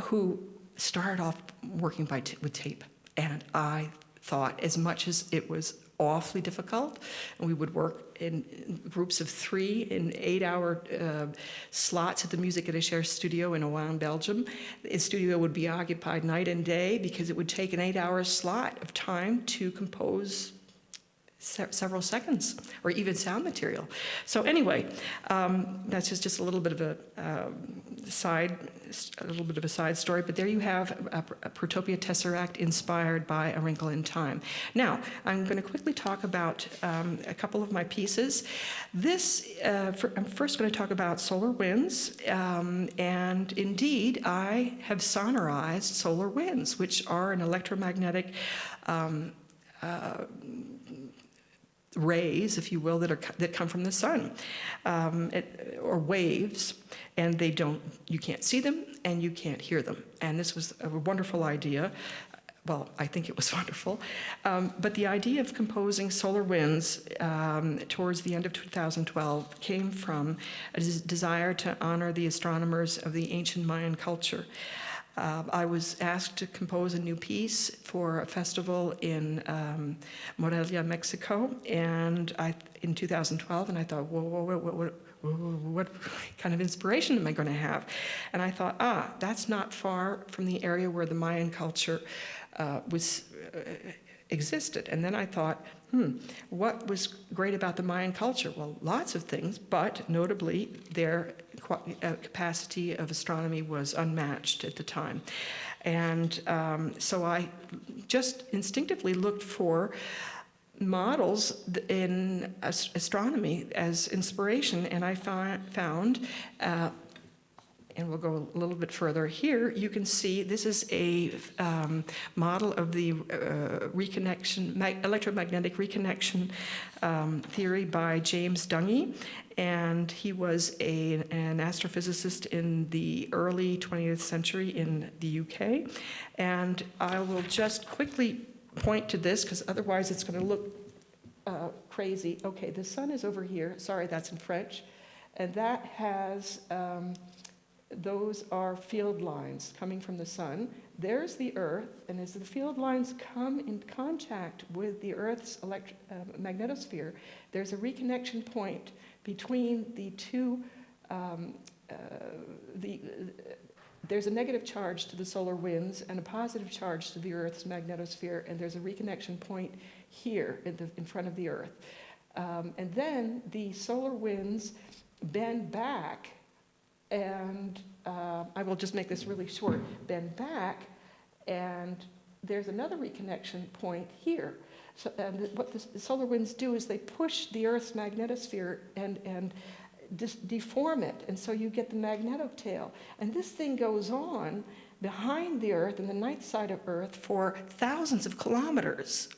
who started off working with tape. And I thought, as much as it was awfully difficult, and we would work in groups of 3 in 8-hour slots at the Musiques Recherches studio in Rouen, Belgium. The studio would be occupied night and day because it would take an 8-hour slot of time to compose several seconds, or even sound material. So anyway, that's just a little bit of a side story. But there you have a Protopia Tesseract inspired by A Wrinkle in Time. Now, I'm going to quickly talk about a couple of my pieces. I'm first going to talk about solar winds, and indeed, I have sonorized solar winds, which are an electromagnetic rays, if you will, that come from the sun, or waves, and you can't see them and you can't hear them. And this was a wonderful idea. Well, I think it was wonderful. But the idea of composing solar winds towards the end of 2012 came from a desire to honor the astronomers of the ancient Mayan culture. I was asked to compose a new piece for a festival in Morelia, Mexico, and in 2012, and I thought, what kind of inspiration am I going to have? And I thought, that's not far from the area where the Mayan culture existed. And then I thought, what was great about the Mayan culture? Well, lots of things, but notably their capacity of astronomy was unmatched at the time. And so I just instinctively looked for models in astronomy as inspiration, and I found and we'll go a little bit further here. You can see this is a model of the electromagnetic reconnection theory by James Dungy, and he was an astrophysicist in the early 20th century in the UK. And I will just quickly point to this, because otherwise it's going to look crazy. Okay, the sun is over here. Sorry, that's in French. And that has... those are field lines coming from the sun. There's the Earth, and as the field lines come in contact with the Earth's magnetosphere, there's a reconnection point between the two. There's a negative charge to the solar winds and a positive charge to the Earth's magnetosphere, and there's a reconnection point here in front of the Earth. And then the solar winds bend back, and I will just make this really short, bend back, and there's another reconnection point here. So, and what the solar winds do is they push the Earth's magnetosphere and deform it, and so you get the magnetotail. And this thing goes on behind the Earth and the night side of Earth for thousands of kilometers.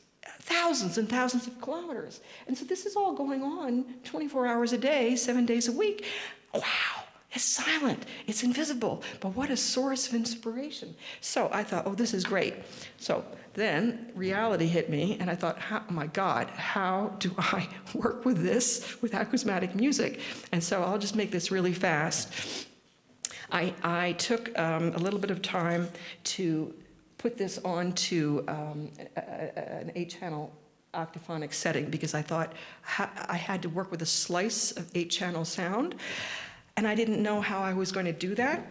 Thousands and thousands of kilometers. And so this is all going on 24 hours a day, 7 days a week. Wow. It's silent, it's invisible, but what a source of inspiration. So I thought, oh, this is great. So then reality hit me, and I thought, oh my God, how do I work with this with acousmatic music? And so I'll just make this really fast. I took a little bit of time to put this onto an 8-channel octaphonic setting, because I thought I had to work with a slice of 8-channel sound. And I didn't know how I was going to do that,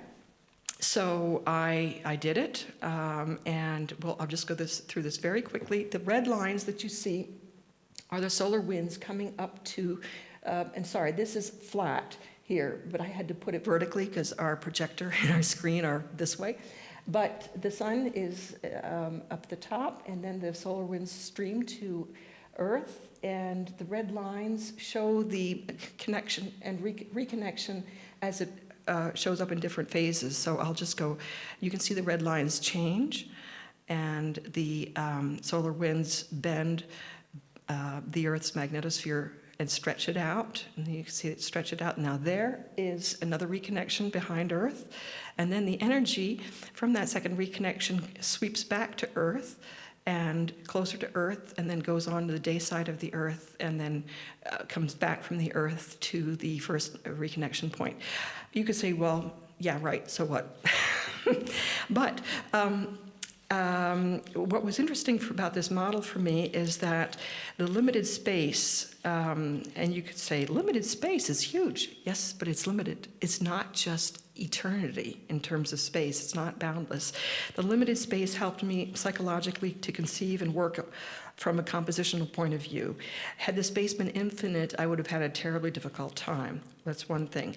so I did it. And well, I'll just go through this very quickly. The red lines that you see are the solar winds coming up to, and sorry, this is flat here, but I had to put it vertically because our projector and our screen are this way. But the sun is up the top, and then the solar winds stream to Earth, and the red lines show the connection and reconnection as it shows up in different phases. So I'll just go, you can see the red lines change, and the solar winds bend the Earth's magnetosphere and stretch it out, and you can see it stretch it out. Now there is another reconnection behind Earth, and then the energy from that second reconnection sweeps back to Earth and closer to Earth, and then goes on to the day side of the Earth, and then comes back from the Earth to the first reconnection point. You could say, well, yeah, right, so what? But what was interesting about this model for me is that the limited space and you could say limited space is huge. Yes, but it's limited. It's not just eternity in terms of space. It's not boundless. The limited space helped me psychologically to conceive and work from a compositional point of view. Had the space been infinite, I would have had a terribly difficult time. That's one thing.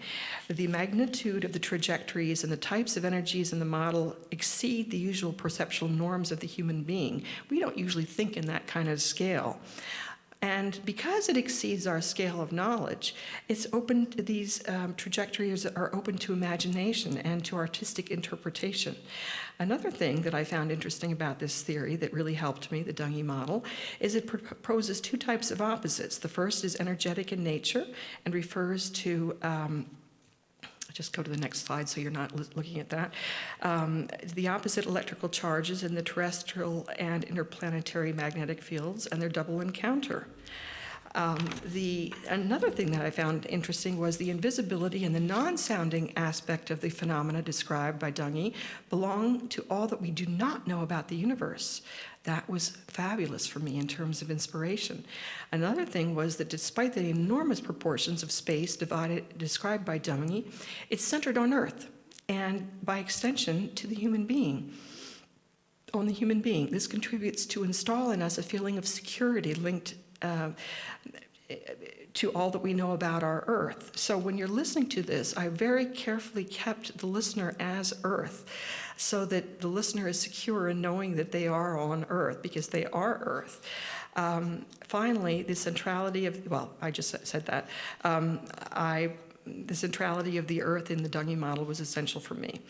The magnitude of the trajectories and the types of energies in the model exceed the usual perceptual norms of the human being. We don't usually think in that kind of scale. And because it exceeds our scale of knowledge, it's open to these trajectories are open to imagination and to artistic interpretation. Another thing that I found interesting about this theory that really helped me, the Dungy model, is it proposes two types of opposites. The first is energetic in nature and refers to just go to the next slide so you're not looking at that. The opposite electrical charges in the terrestrial and interplanetary magnetic fields and their double encounter. Another thing that I found interesting was the invisibility and the non-sounding aspect of the phenomena described by Dungy belong to all that we do not know about the universe. That was fabulous for me in terms of inspiration. Another thing was that despite the enormous proportions of space described by Dungy, it's centered on Earth and by extension to the human being. On the human being. This contributes to install in us a feeling of security linked to all that we know about our Earth. So when you're listening to this, I very carefully kept the listener as Earth so that the listener is secure in knowing that they are on Earth, because they are Earth. Finally, the centrality of, well, I just said that. The centrality of the Earth in the Dungy model was essential for me.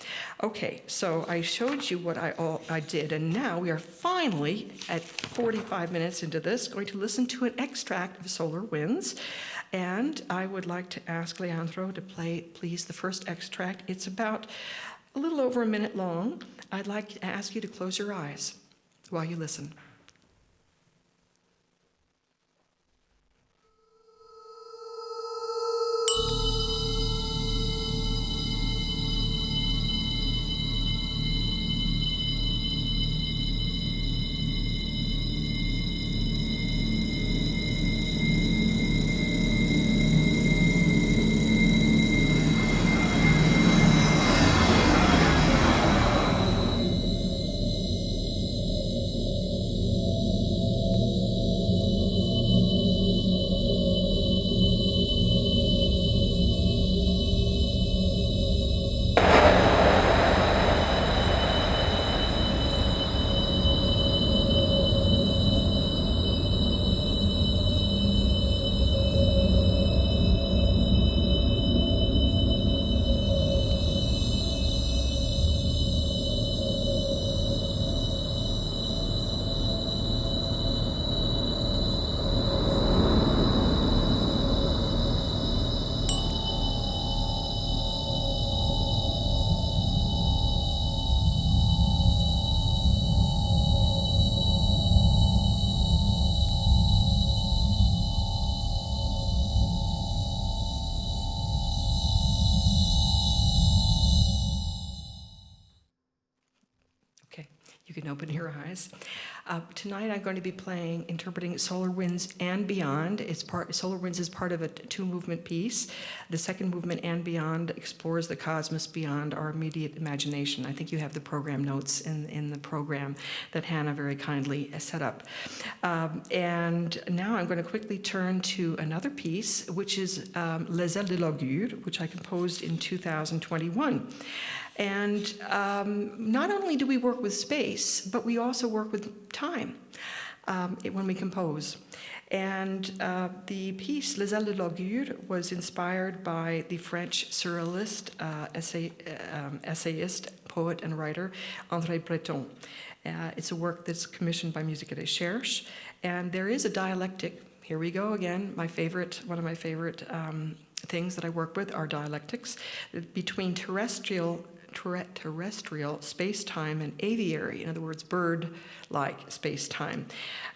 Okay, so I showed you what I did, and now we are finally, at 45 minutes into this, going to listen to an extract of Solar Winds. And I would like to ask Leandro to play, please, the first extract. It's about a little over a minute long. I'd like to ask you to close your eyes while you listen. You can open your eyes. Tonight I'm going to be interpreting Solar Winds and Beyond. Solar Winds is part of a two-movement piece. The second movement, And Beyond, explores the cosmos beyond our immediate imagination. I think you have the program notes in the program that Hannah very kindly set up. And now I'm going to quickly turn to another piece, which is Les Ailes de l'Augure, which I composed in 2021. And not only do we work with space, but we also work with time when we compose. And the piece, Les Ailes de l'Augure, was inspired by the French surrealist, essayist, poet, and writer, André Breton. It's a work that's commissioned by Musiques Recherches, and there is a dialectic. Here we go again, one of my favorite things that I work with are dialectics between terrestrial terrestrial space-time and aviary, in other words, bird-like space-time.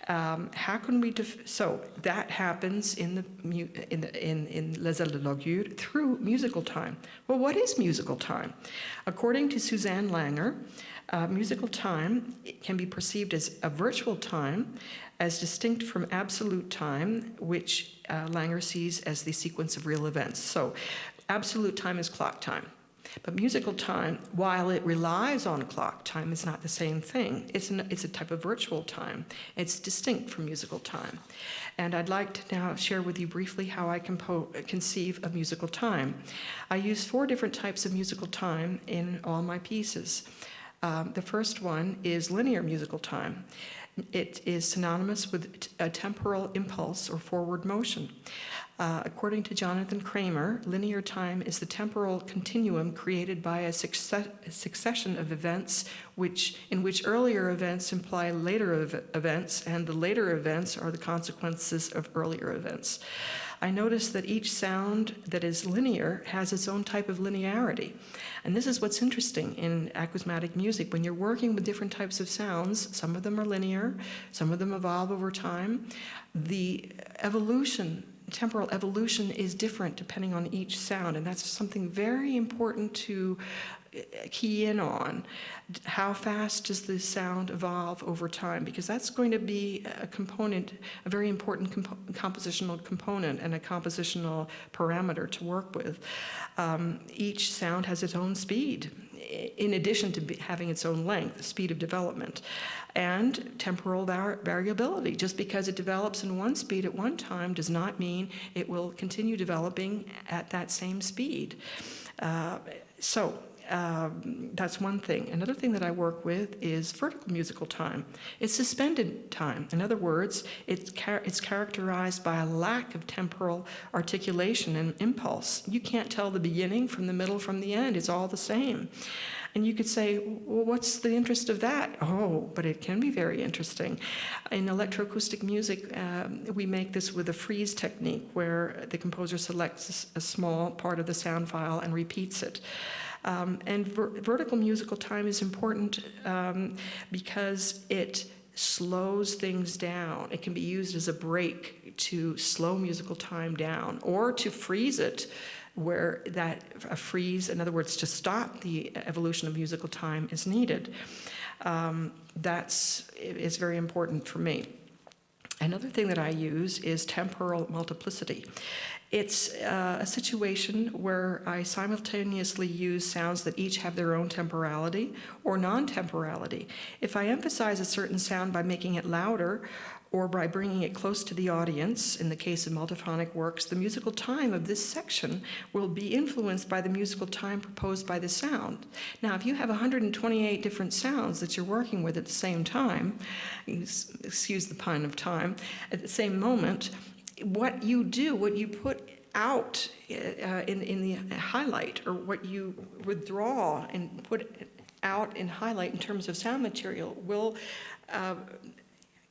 How can we so that happens in Les Ailes de l'Augure through musical time. Well, what is musical time? According to Suzanne Langer, musical time can be perceived as a virtual time, as distinct from absolute time, which Langer sees as the sequence of real events. So absolute time is clock time. But musical time, while it relies on clock time, is not the same thing. It's a type of virtual time. It's distinct from musical time. And I'd like to now share with you briefly how I conceive of musical time. I use 4 different types of musical time in all my pieces. The first one is linear musical time. It is synonymous with a temporal impulse or forward motion. According to Jonathan Kramer, linear time is the temporal continuum created by a succession of events in which earlier events imply later events, and the later events are the consequences of earlier events. I notice that each sound that is linear has its own type of linearity. And this is what's interesting in acousmatic music. When you're working with different types of sounds, some of them are linear, some of them evolve over time. The temporal evolution is different depending on each sound, and that's something very important to key in on. How fast does the sound evolve over time? Because that's going to be a very important compositional component and a compositional parameter to work with. Each sound has its own speed, in addition to having its own length, speed of development, and temporal variability. Just because it develops in one speed at one time does not mean it will continue developing at that same speed. That's one thing. Another thing that I work with is vertical musical time. It's suspended time. In other words, it's characterized by a lack of temporal articulation and impulse. You can't tell the beginning from the middle from the end. It's all the same. And you could say, well, what's the interest of that? Oh, but it can be very interesting. In electroacoustic music, we make this with a freeze technique where the composer selects a small part of the sound file and repeats it. And vertical musical time is important because it slows things down. It can be used as a break to slow musical time down, or to freeze it, where a freeze, in other words, to stop the evolution of musical time, is needed. That is very important for me. Another thing that I use is temporal multiplicity. It's a situation where I simultaneously use sounds that each have their own temporality or non-temporality. If I emphasize a certain sound by making it louder or by bringing it close to the audience, in the case of multiphonic works, the musical time of this section will be influenced by the musical time proposed by the sound. Now, if you have 128 different sounds that you're working with at the same time, excuse the pun of time, at the same moment, what you put out in the highlight, or what you withdraw and put out in highlight in terms of sound material, will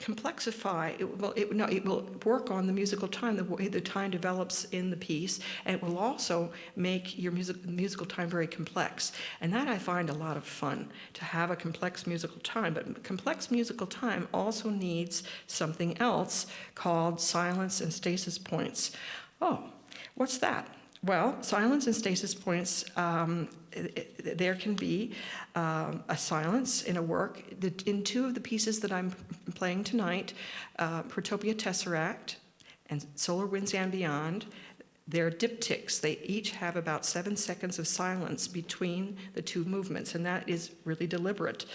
complexify. It will work on the musical time, the way the time develops in the piece, and it will also make your musical time very complex. And that I find a lot of fun, to have a complex musical time. But complex musical time also needs something else called silence and stasis points. Oh, what's that? Well, silence and stasis points, there can be a silence in a work. In 2 of the pieces that I'm playing tonight, Protopia Tesseract and Solar Winds and Beyond, they're diptychs. They each have about 7 seconds of silence between the 2 movements, and that is really deliberate.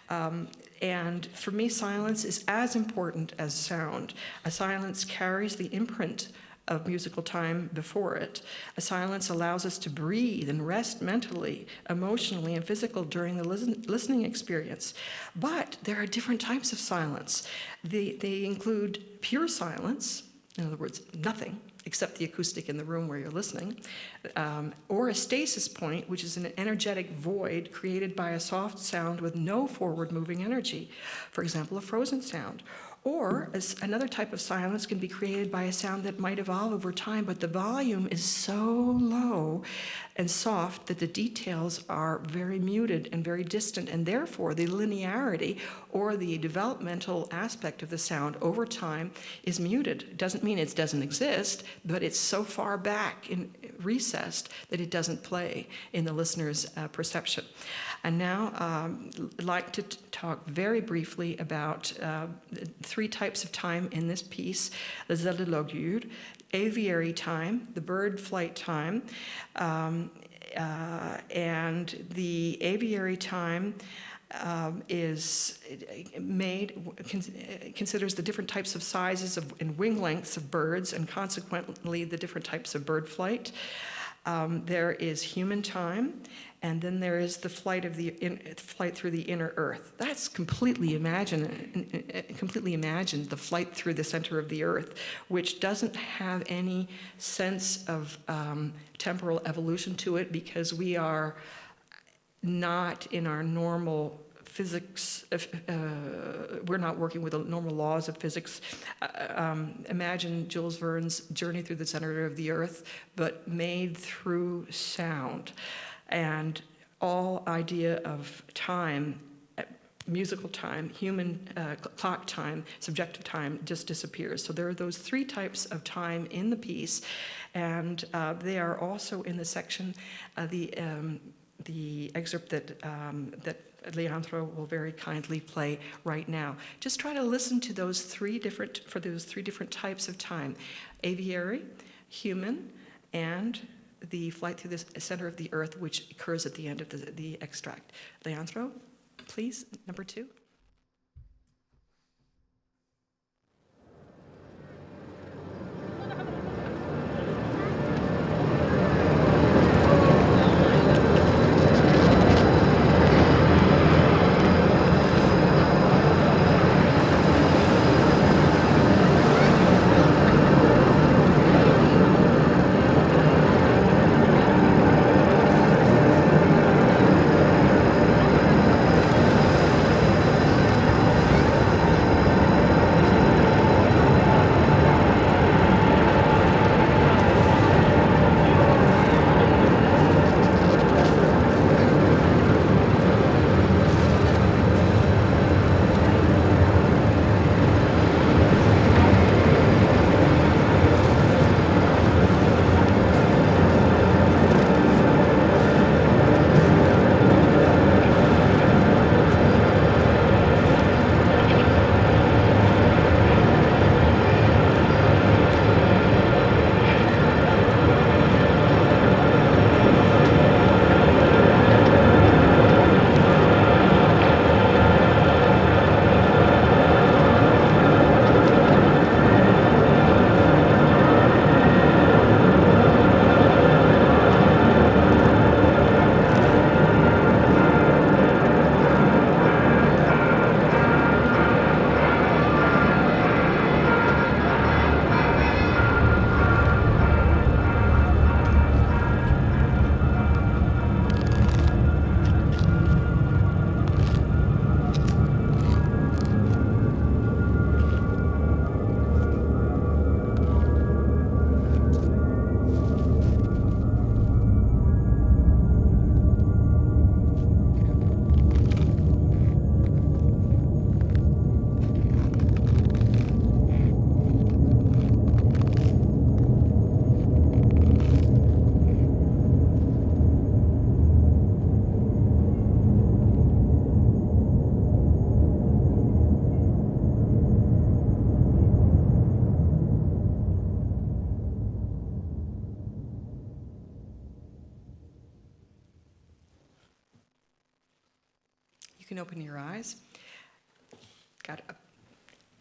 And for me, silence is as important as sound. A silence carries the imprint of musical time before it. A silence allows us to breathe and rest mentally, emotionally, and physically during the listening experience. But there are different types of silence. They include pure silence, in other words, nothing except the acoustic in the room where you're listening, or a stasis point, which is an energetic void created by a soft sound with no forward-moving energy, for example, a frozen sound, Or another type of silence can be created by a sound that might evolve over time, but the volume is so low and soft that the details are very muted and very distant, and therefore the linearity or the developmental aspect of the sound over time is muted. It doesn't mean it doesn't exist, but it's so far back and recessed that it doesn't play in the listener's perception. And now I'd like to talk very briefly about three types of time in this piece: the zeldelogure, aviary time, the bird flight time, and the aviary time considers the different types of sizes and wing lengths of birds, and consequently the different types of bird flight. There is human time, and then there is the flight through the inner earth. That's completely imagined, the flight through the center of the earth, which doesn't have any sense of temporal evolution to it, because we are not in our normal physics, we're not working with the normal laws of physics. Imagine Jules Verne's Journey Through the Center of the Earth, but made through sound. And all idea of time, musical time, human clock time, subjective time, just disappears. So there are those three types of time in the piece, and they are also in the section, the excerpt that Leandro will very kindly play right now. Just try to listen to those three different types of time: aviary, human, and the flight through the center of the earth, which occurs at the end of the extract. Leandro, please, number 2. You can open your eyes. Got a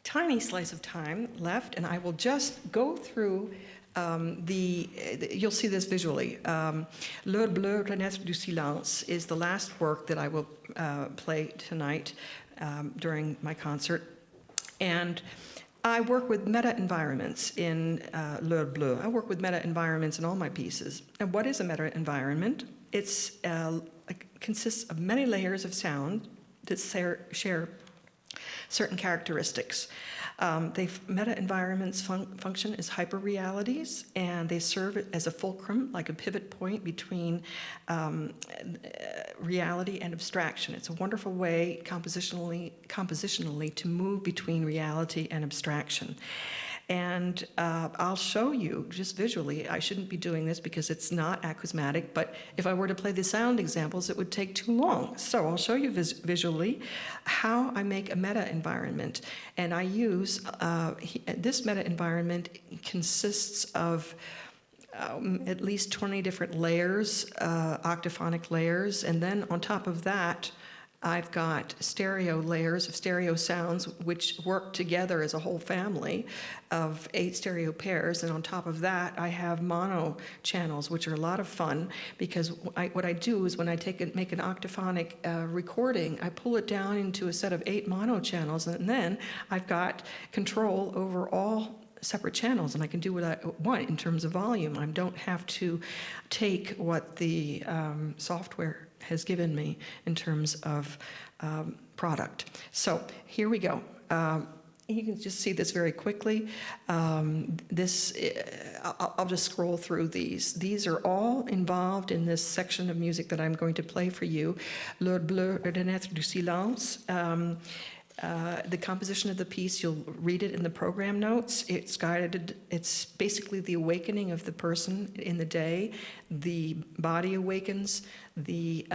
tiny slice of time left, and I will just go through you'll see this visually. L'heure bleue, renaître du silence is the last work that I will play tonight during my concert. And I work with meta-environments in L'heure bleue. I work with meta-environments in all my pieces. And what is a meta-environment? It consists of many layers of sound that share certain characteristics. Meta-environments function as hyperrealities, and they serve as a fulcrum, like a pivot point between reality and abstraction. It's a wonderful way compositionally to move between reality and abstraction. And I'll show you just visually. I shouldn't be doing this because it's not acousmatic, but if I were to play the sound examples, it would take too long. So I'll show you visually how I make a meta-environment. And I use, this meta-environment consists of at least 20 different layers, octophonic layers, and then on top of that, I've got stereo layers of stereo sounds which work together as a whole family of 8 stereo pairs, and on top of that I have mono channels, which are a lot of fun because what I do is when I make an octophonic recording, I pull it down into a set of 8 mono channels, and then I've got control over all separate channels, and I can do what I want in terms of volume. I don't have to take what the software has given me in terms of product. So here we go. You can just see this very quickly. I'll just scroll through these. These are all involved in this section of music that I'm going to play for you. L'heure bleue, le naître du silence. The composition of the piece, you'll read it in the program notes. It's guided, it's basically the awakening of the person in the day. The body awakens, the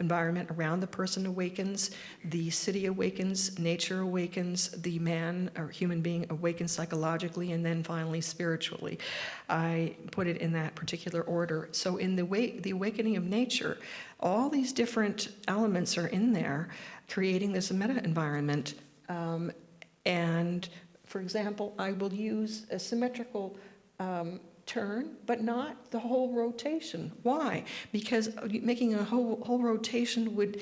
environment around the person awakens, the city awakens, nature awakens, the man or human being awakens psychologically, and then finally spiritually. I put it in that particular order. So in the awakening of nature, all these different elements are in there, creating this meta-environment. And for example, I will use a symmetrical turn, but not the whole rotation. Why? Because making a whole rotation would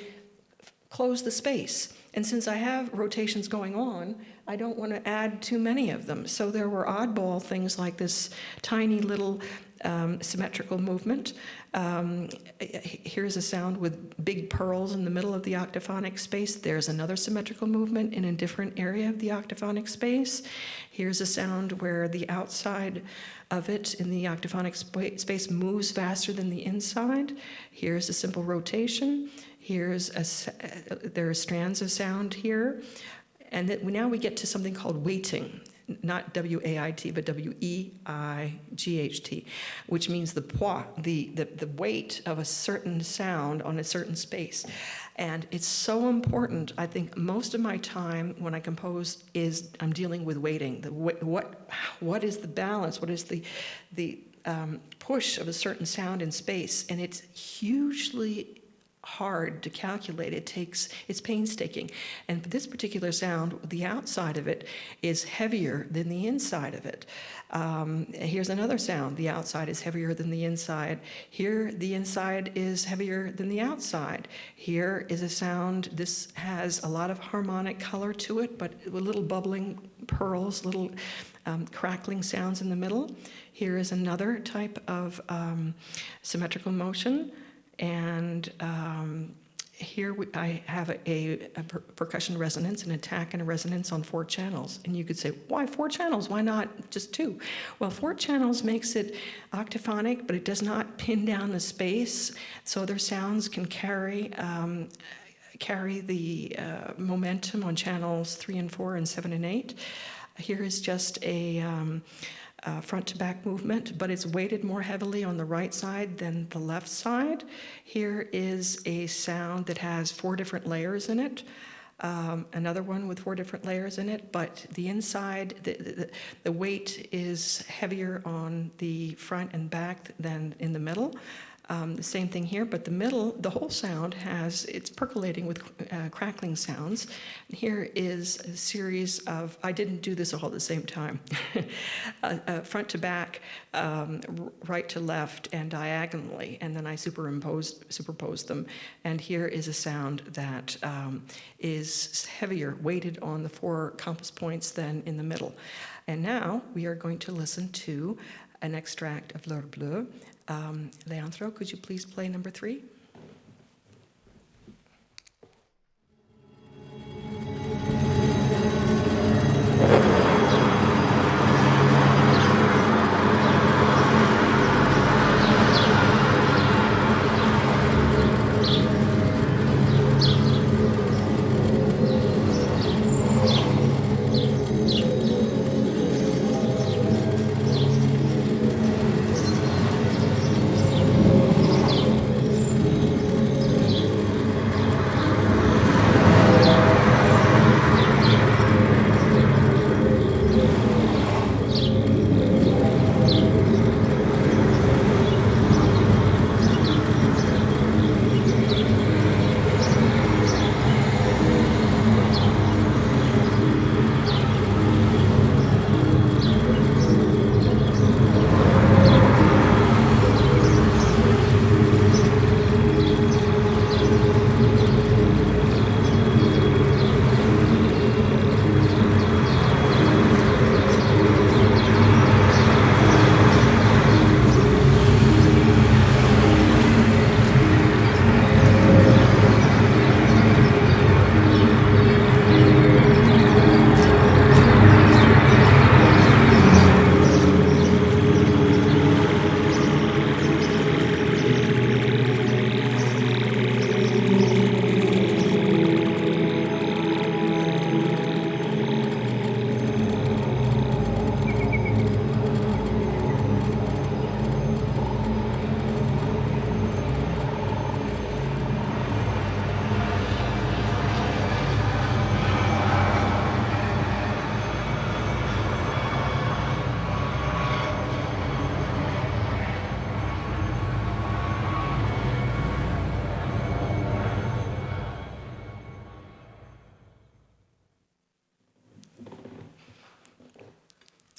close the space. And since I have rotations going on, I don't want to add too many of them. So there were oddball things like this tiny little symmetrical movement. Here's a sound with big pearls in the middle of the octophonic space. There's another symmetrical movement in a different area of the octophonic space. Here's a sound where the outside of it in the octophonic space moves faster than the inside. Here's a simple rotation. There are strands of sound here. And now we get to something called weighting. Not W-A-I-T, but W-E-I-G-H-T, which means the poids, the weight of a certain sound on a certain space. And it's so important. I think most of my time when I compose is I'm dealing with weighting. What is the balance? What is the push of a certain sound in space? And it's hugely hard to calculate. It's painstaking. And for this particular sound, the outside of it is heavier than the inside of it. Here's another sound. The outside is heavier than the inside. Here, the inside is heavier than the outside. Here is a sound. This has a lot of harmonic color to it, but with little bubbling pearls, little crackling sounds in the middle. Here is another type of symmetrical motion. And here I have a percussion resonance, an attack and a resonance on 4 channels. And you could say, why 4 channels? Why not just 2? Well, 4 channels makes it octophonic, but it does not pin down the space. So other sounds can carry the momentum on channels 3 and 4 and 7 and 8. Here is just a front to back movement, but it's weighted more heavily on the right side than the left side. Here is a sound that has 4 different layers in it. Another one with 4 different layers in it, but the inside, the weight is heavier on the front and back than in the middle. The same thing here, but the whole sound it's percolating with crackling sounds. Here is a series of, I didn't do this all at the same time, front to back, right to left, and diagonally, and then I superposed them. And here is a sound that is heavier, weighted on the 4 compass points than in the middle. And now we are going to listen to an extract of L'heure bleue. Leandro, could you please play number 3?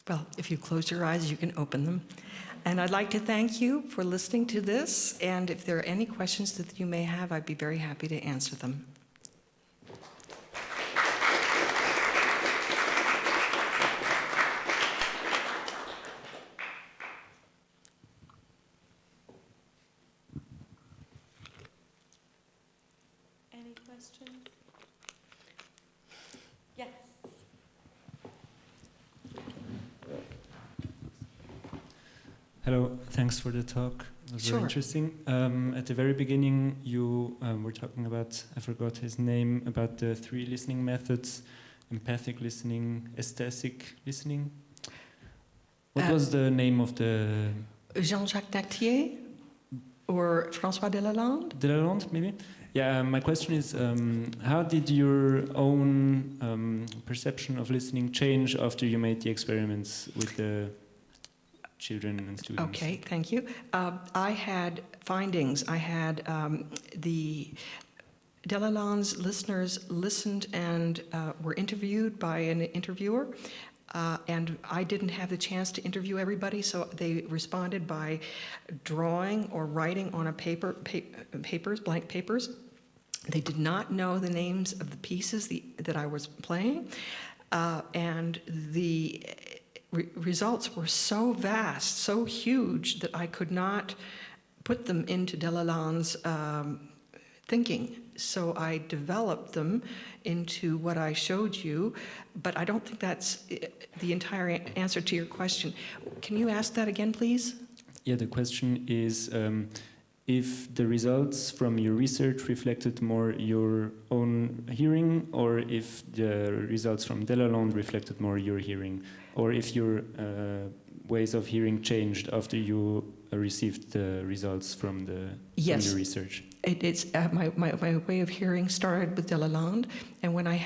Well, if you close your eyes, you can open them. And I'd like to thank you for listening to this, and if there are any questions that you may have, I'd be very happy to answer them. Any questions? Yes. Hello, thanks for the talk. It was Sure. very interesting. At the very beginning, you were talking about, I forgot his name, about the 3 listening methods: empathic listening, aesthetic listening. What was the name of the... Jean-Jacques Nactier or François Delalande? Delalande, maybe? Yeah, my question is, how did your own perception of listening change after you made the experiments with the children and students? Okay, thank you. I had findings. I had the Delalande's listeners listened and were interviewed by an interviewer, and I didn't have the chance to interview everybody, so they responded by drawing or writing on a blank papers. They did not know the names of the pieces that I was playing, and the results were so vast, so huge, that I could not put them into Delalande's thinking. So I developed them into what I showed you, but I don't think that's the entire answer to your question. Can you ask that again, please? Yeah, the question is if the results from your research reflected more your own hearing, or if the results from Delalande reflected more your hearing, or if your ways of hearing changed after you received the results from your research. It's my way of hearing started with Delalande, and when I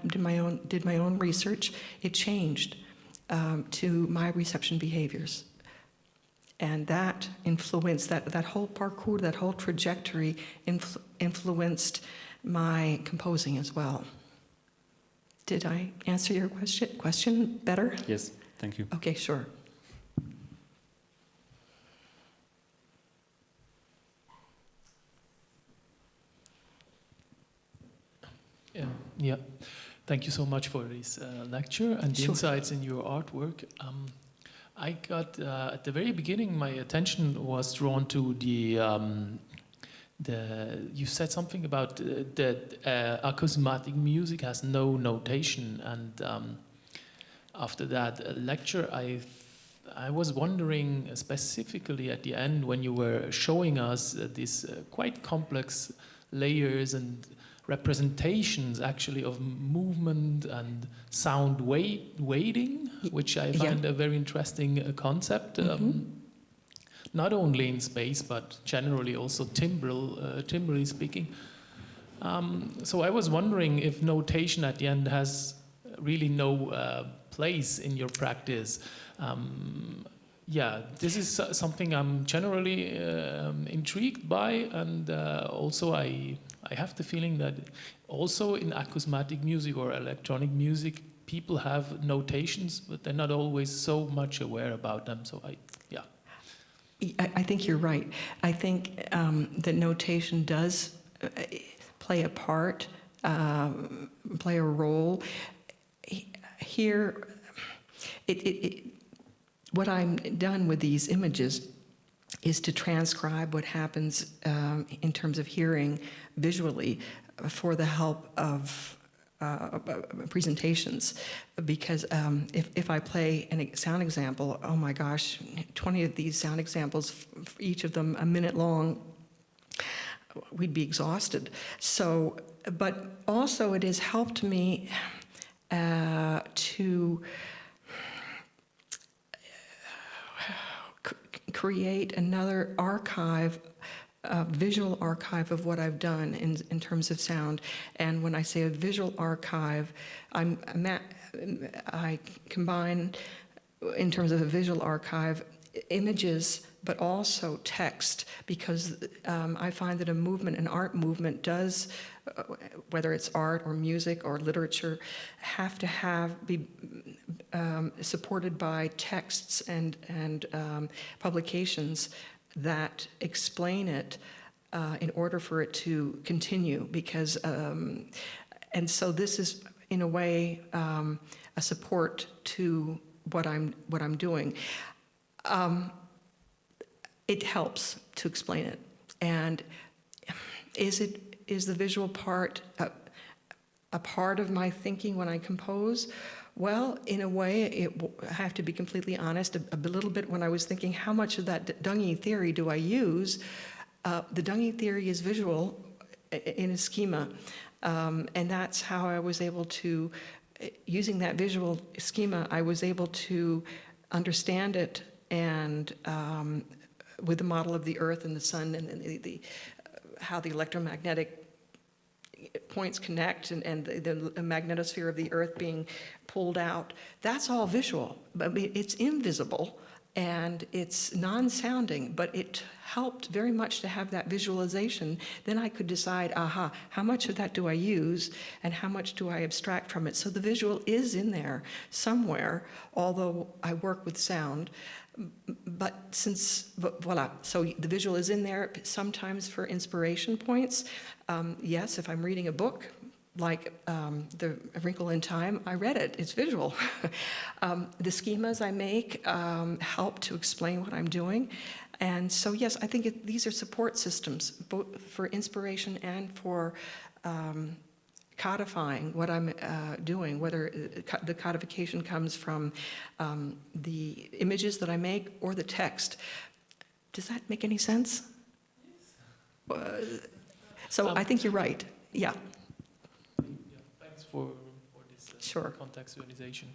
did my own research, it changed to my reception behaviors. And that influenced, that whole parcours, that whole trajectory influenced my composing as well. Did I answer your question better? Yes, thank you. Okay, sure. Yeah. Thank you so much for this lecture and the insights in your artwork. I got at the very beginning, my attention was drawn to you said something about that acousmatic music has no notation, and after that lecture, I was wondering specifically at the end when you were showing us these quite complex layers and representations actually of movement and sound weighting, which I find a very interesting concept, not only in space but generally also timbrally speaking. So I was wondering if notation at the end has really no place in your practice. Yeah, this is something I'm generally intrigued by, and also I have the feeling that also in acousmatic music or electronic music, people have notations, but they're not always so much aware about them. So I think you're right. I think that notation does play a part, play a role. Here, what I've done with these images is to transcribe what happens in terms of hearing visually for the help of presentations. Because if I play a sound example, oh my gosh, 20 of these sound examples, each of them a minute long, we'd be exhausted. So, but also it has helped me to create another archive, a visual archive of what I've done in terms of sound. And when I say a visual archive, I combine, in terms of a visual archive, images but also text, because I find that a movement, an art movement, does, whether it's art or music or literature, have to be supported by texts and publications that explain it in order for it to continue. Because, and so this is, in a way, a support to what I'm doing. It helps to explain it. And is the visual part a part of my thinking when I compose? Well, in a way, I have to be completely honest, a little bit when I was thinking, how much of that Dungy theory do I use? The Dungy theory is visual in a schema, and that's how I was able to, using that visual schema, I was able to understand it, and with the model of the Earth and the Sun, and how the electromagnetic points connect, and the magnetosphere of the Earth being pulled out. That's all visual, but it's invisible and it's non-sounding, but it helped very much to have that visualization. Then I could decide, aha, how much of that do I use and how much do I abstract from it? So the visual is in there somewhere, although I work with sound. But voila, so the visual is in there sometimes for inspiration points. Yes, if I'm reading a book, like The Wrinkle in Time, I read it, it's visual. The schemas I make help to explain what I'm doing. And so yes, I think these are support systems, both for inspiration and for codifying what I'm doing, whether the codification comes from the images that I make or the text. Does that make any sense? So I think you're right, yeah. Thanks for this Sure. contextualization.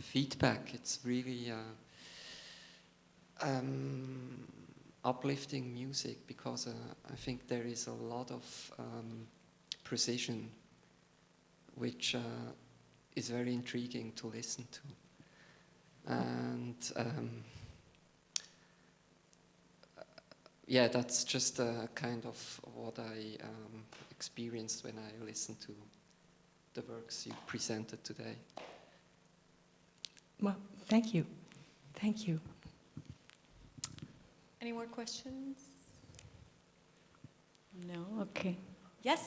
Feedback, it's really uplifting music, because I think there is a lot of precision which is very intriguing to listen to. And yeah, that's just kind of what I experienced when I listened to the works you presented today. Well, thank you. Thank you. Any more questions? No? Okay. Yes?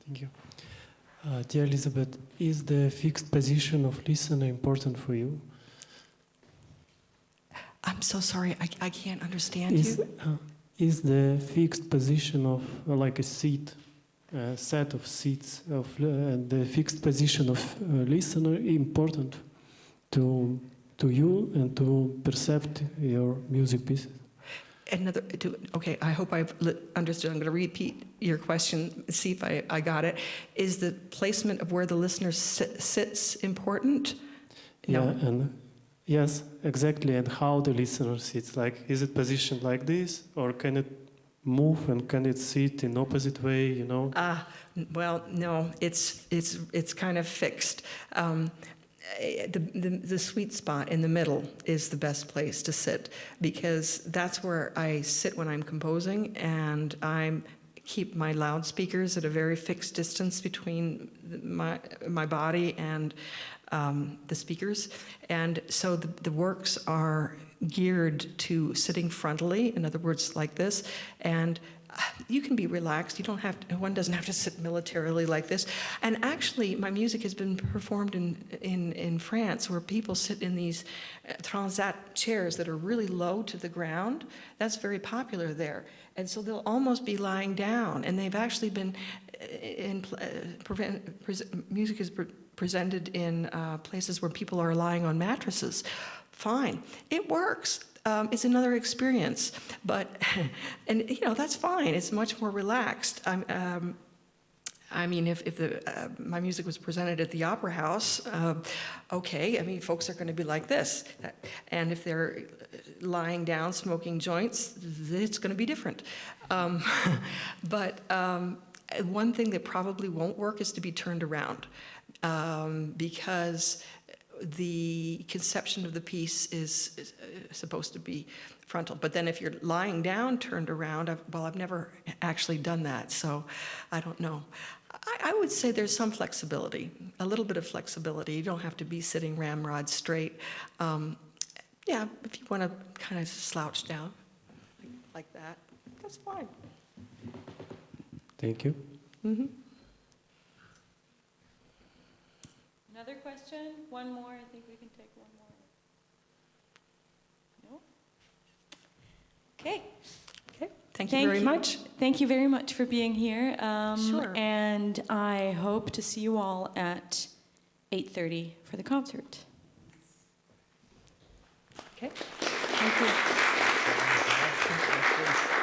Thank you. Dear Elizabeth, is the fixed position of listener important for you? I'm so sorry, I can't understand you. Is the fixed position of like a seat, a set of seats, of the fixed position of listener important to you and to perceive your music pieces? Okay, I hope I've understood. I'm going to repeat your question, see if I got it. Is the placement of where the listener sits important? Yeah, No. and yes, exactly. And how the listener sits, like, is it positioned like this, or can it move and can it sit in opposite way? You know? Well, no, it's kind of fixed. The sweet spot in the middle is the best place to sit, because that's where I sit when I'm composing, and I keep my loudspeakers at a very fixed distance between my body and the speakers. And so the works are geared to sitting frontally, in other words, like this, and you can be relaxed. One doesn't have to sit militarily like this. And actually, my music has been performed in France, where people sit in these transat chairs that are really low to the ground. That's very popular there. And so they'll almost be lying down. And they've actually been music is presented in places where people are lying on mattresses. Fine, it works. It's another experience, but, and that's fine. It's much more relaxed. I mean, if my music was presented at the Opera House, okay, I mean, folks are going to be like this. And if they're lying down smoking joints, it's going to be different. But one thing that probably won't work is to be turned around, because the conception of the piece is supposed to be frontal. But then if you're lying down, turned around, I've never actually done that, so I don't know. I would say there's some flexibility, a little bit of flexibility. You don't have to be sitting ramrod straight. Yeah, if you want to kind of slouch down like that, that's fine. Thank you. Mm-hmm. Another question? One more. I think we can take one more. No? Okay. Okay. Thank you very much. Thank you very much for being here. Sure. And I hope to see you all at 8:30 for the concert. Okay. Thank you.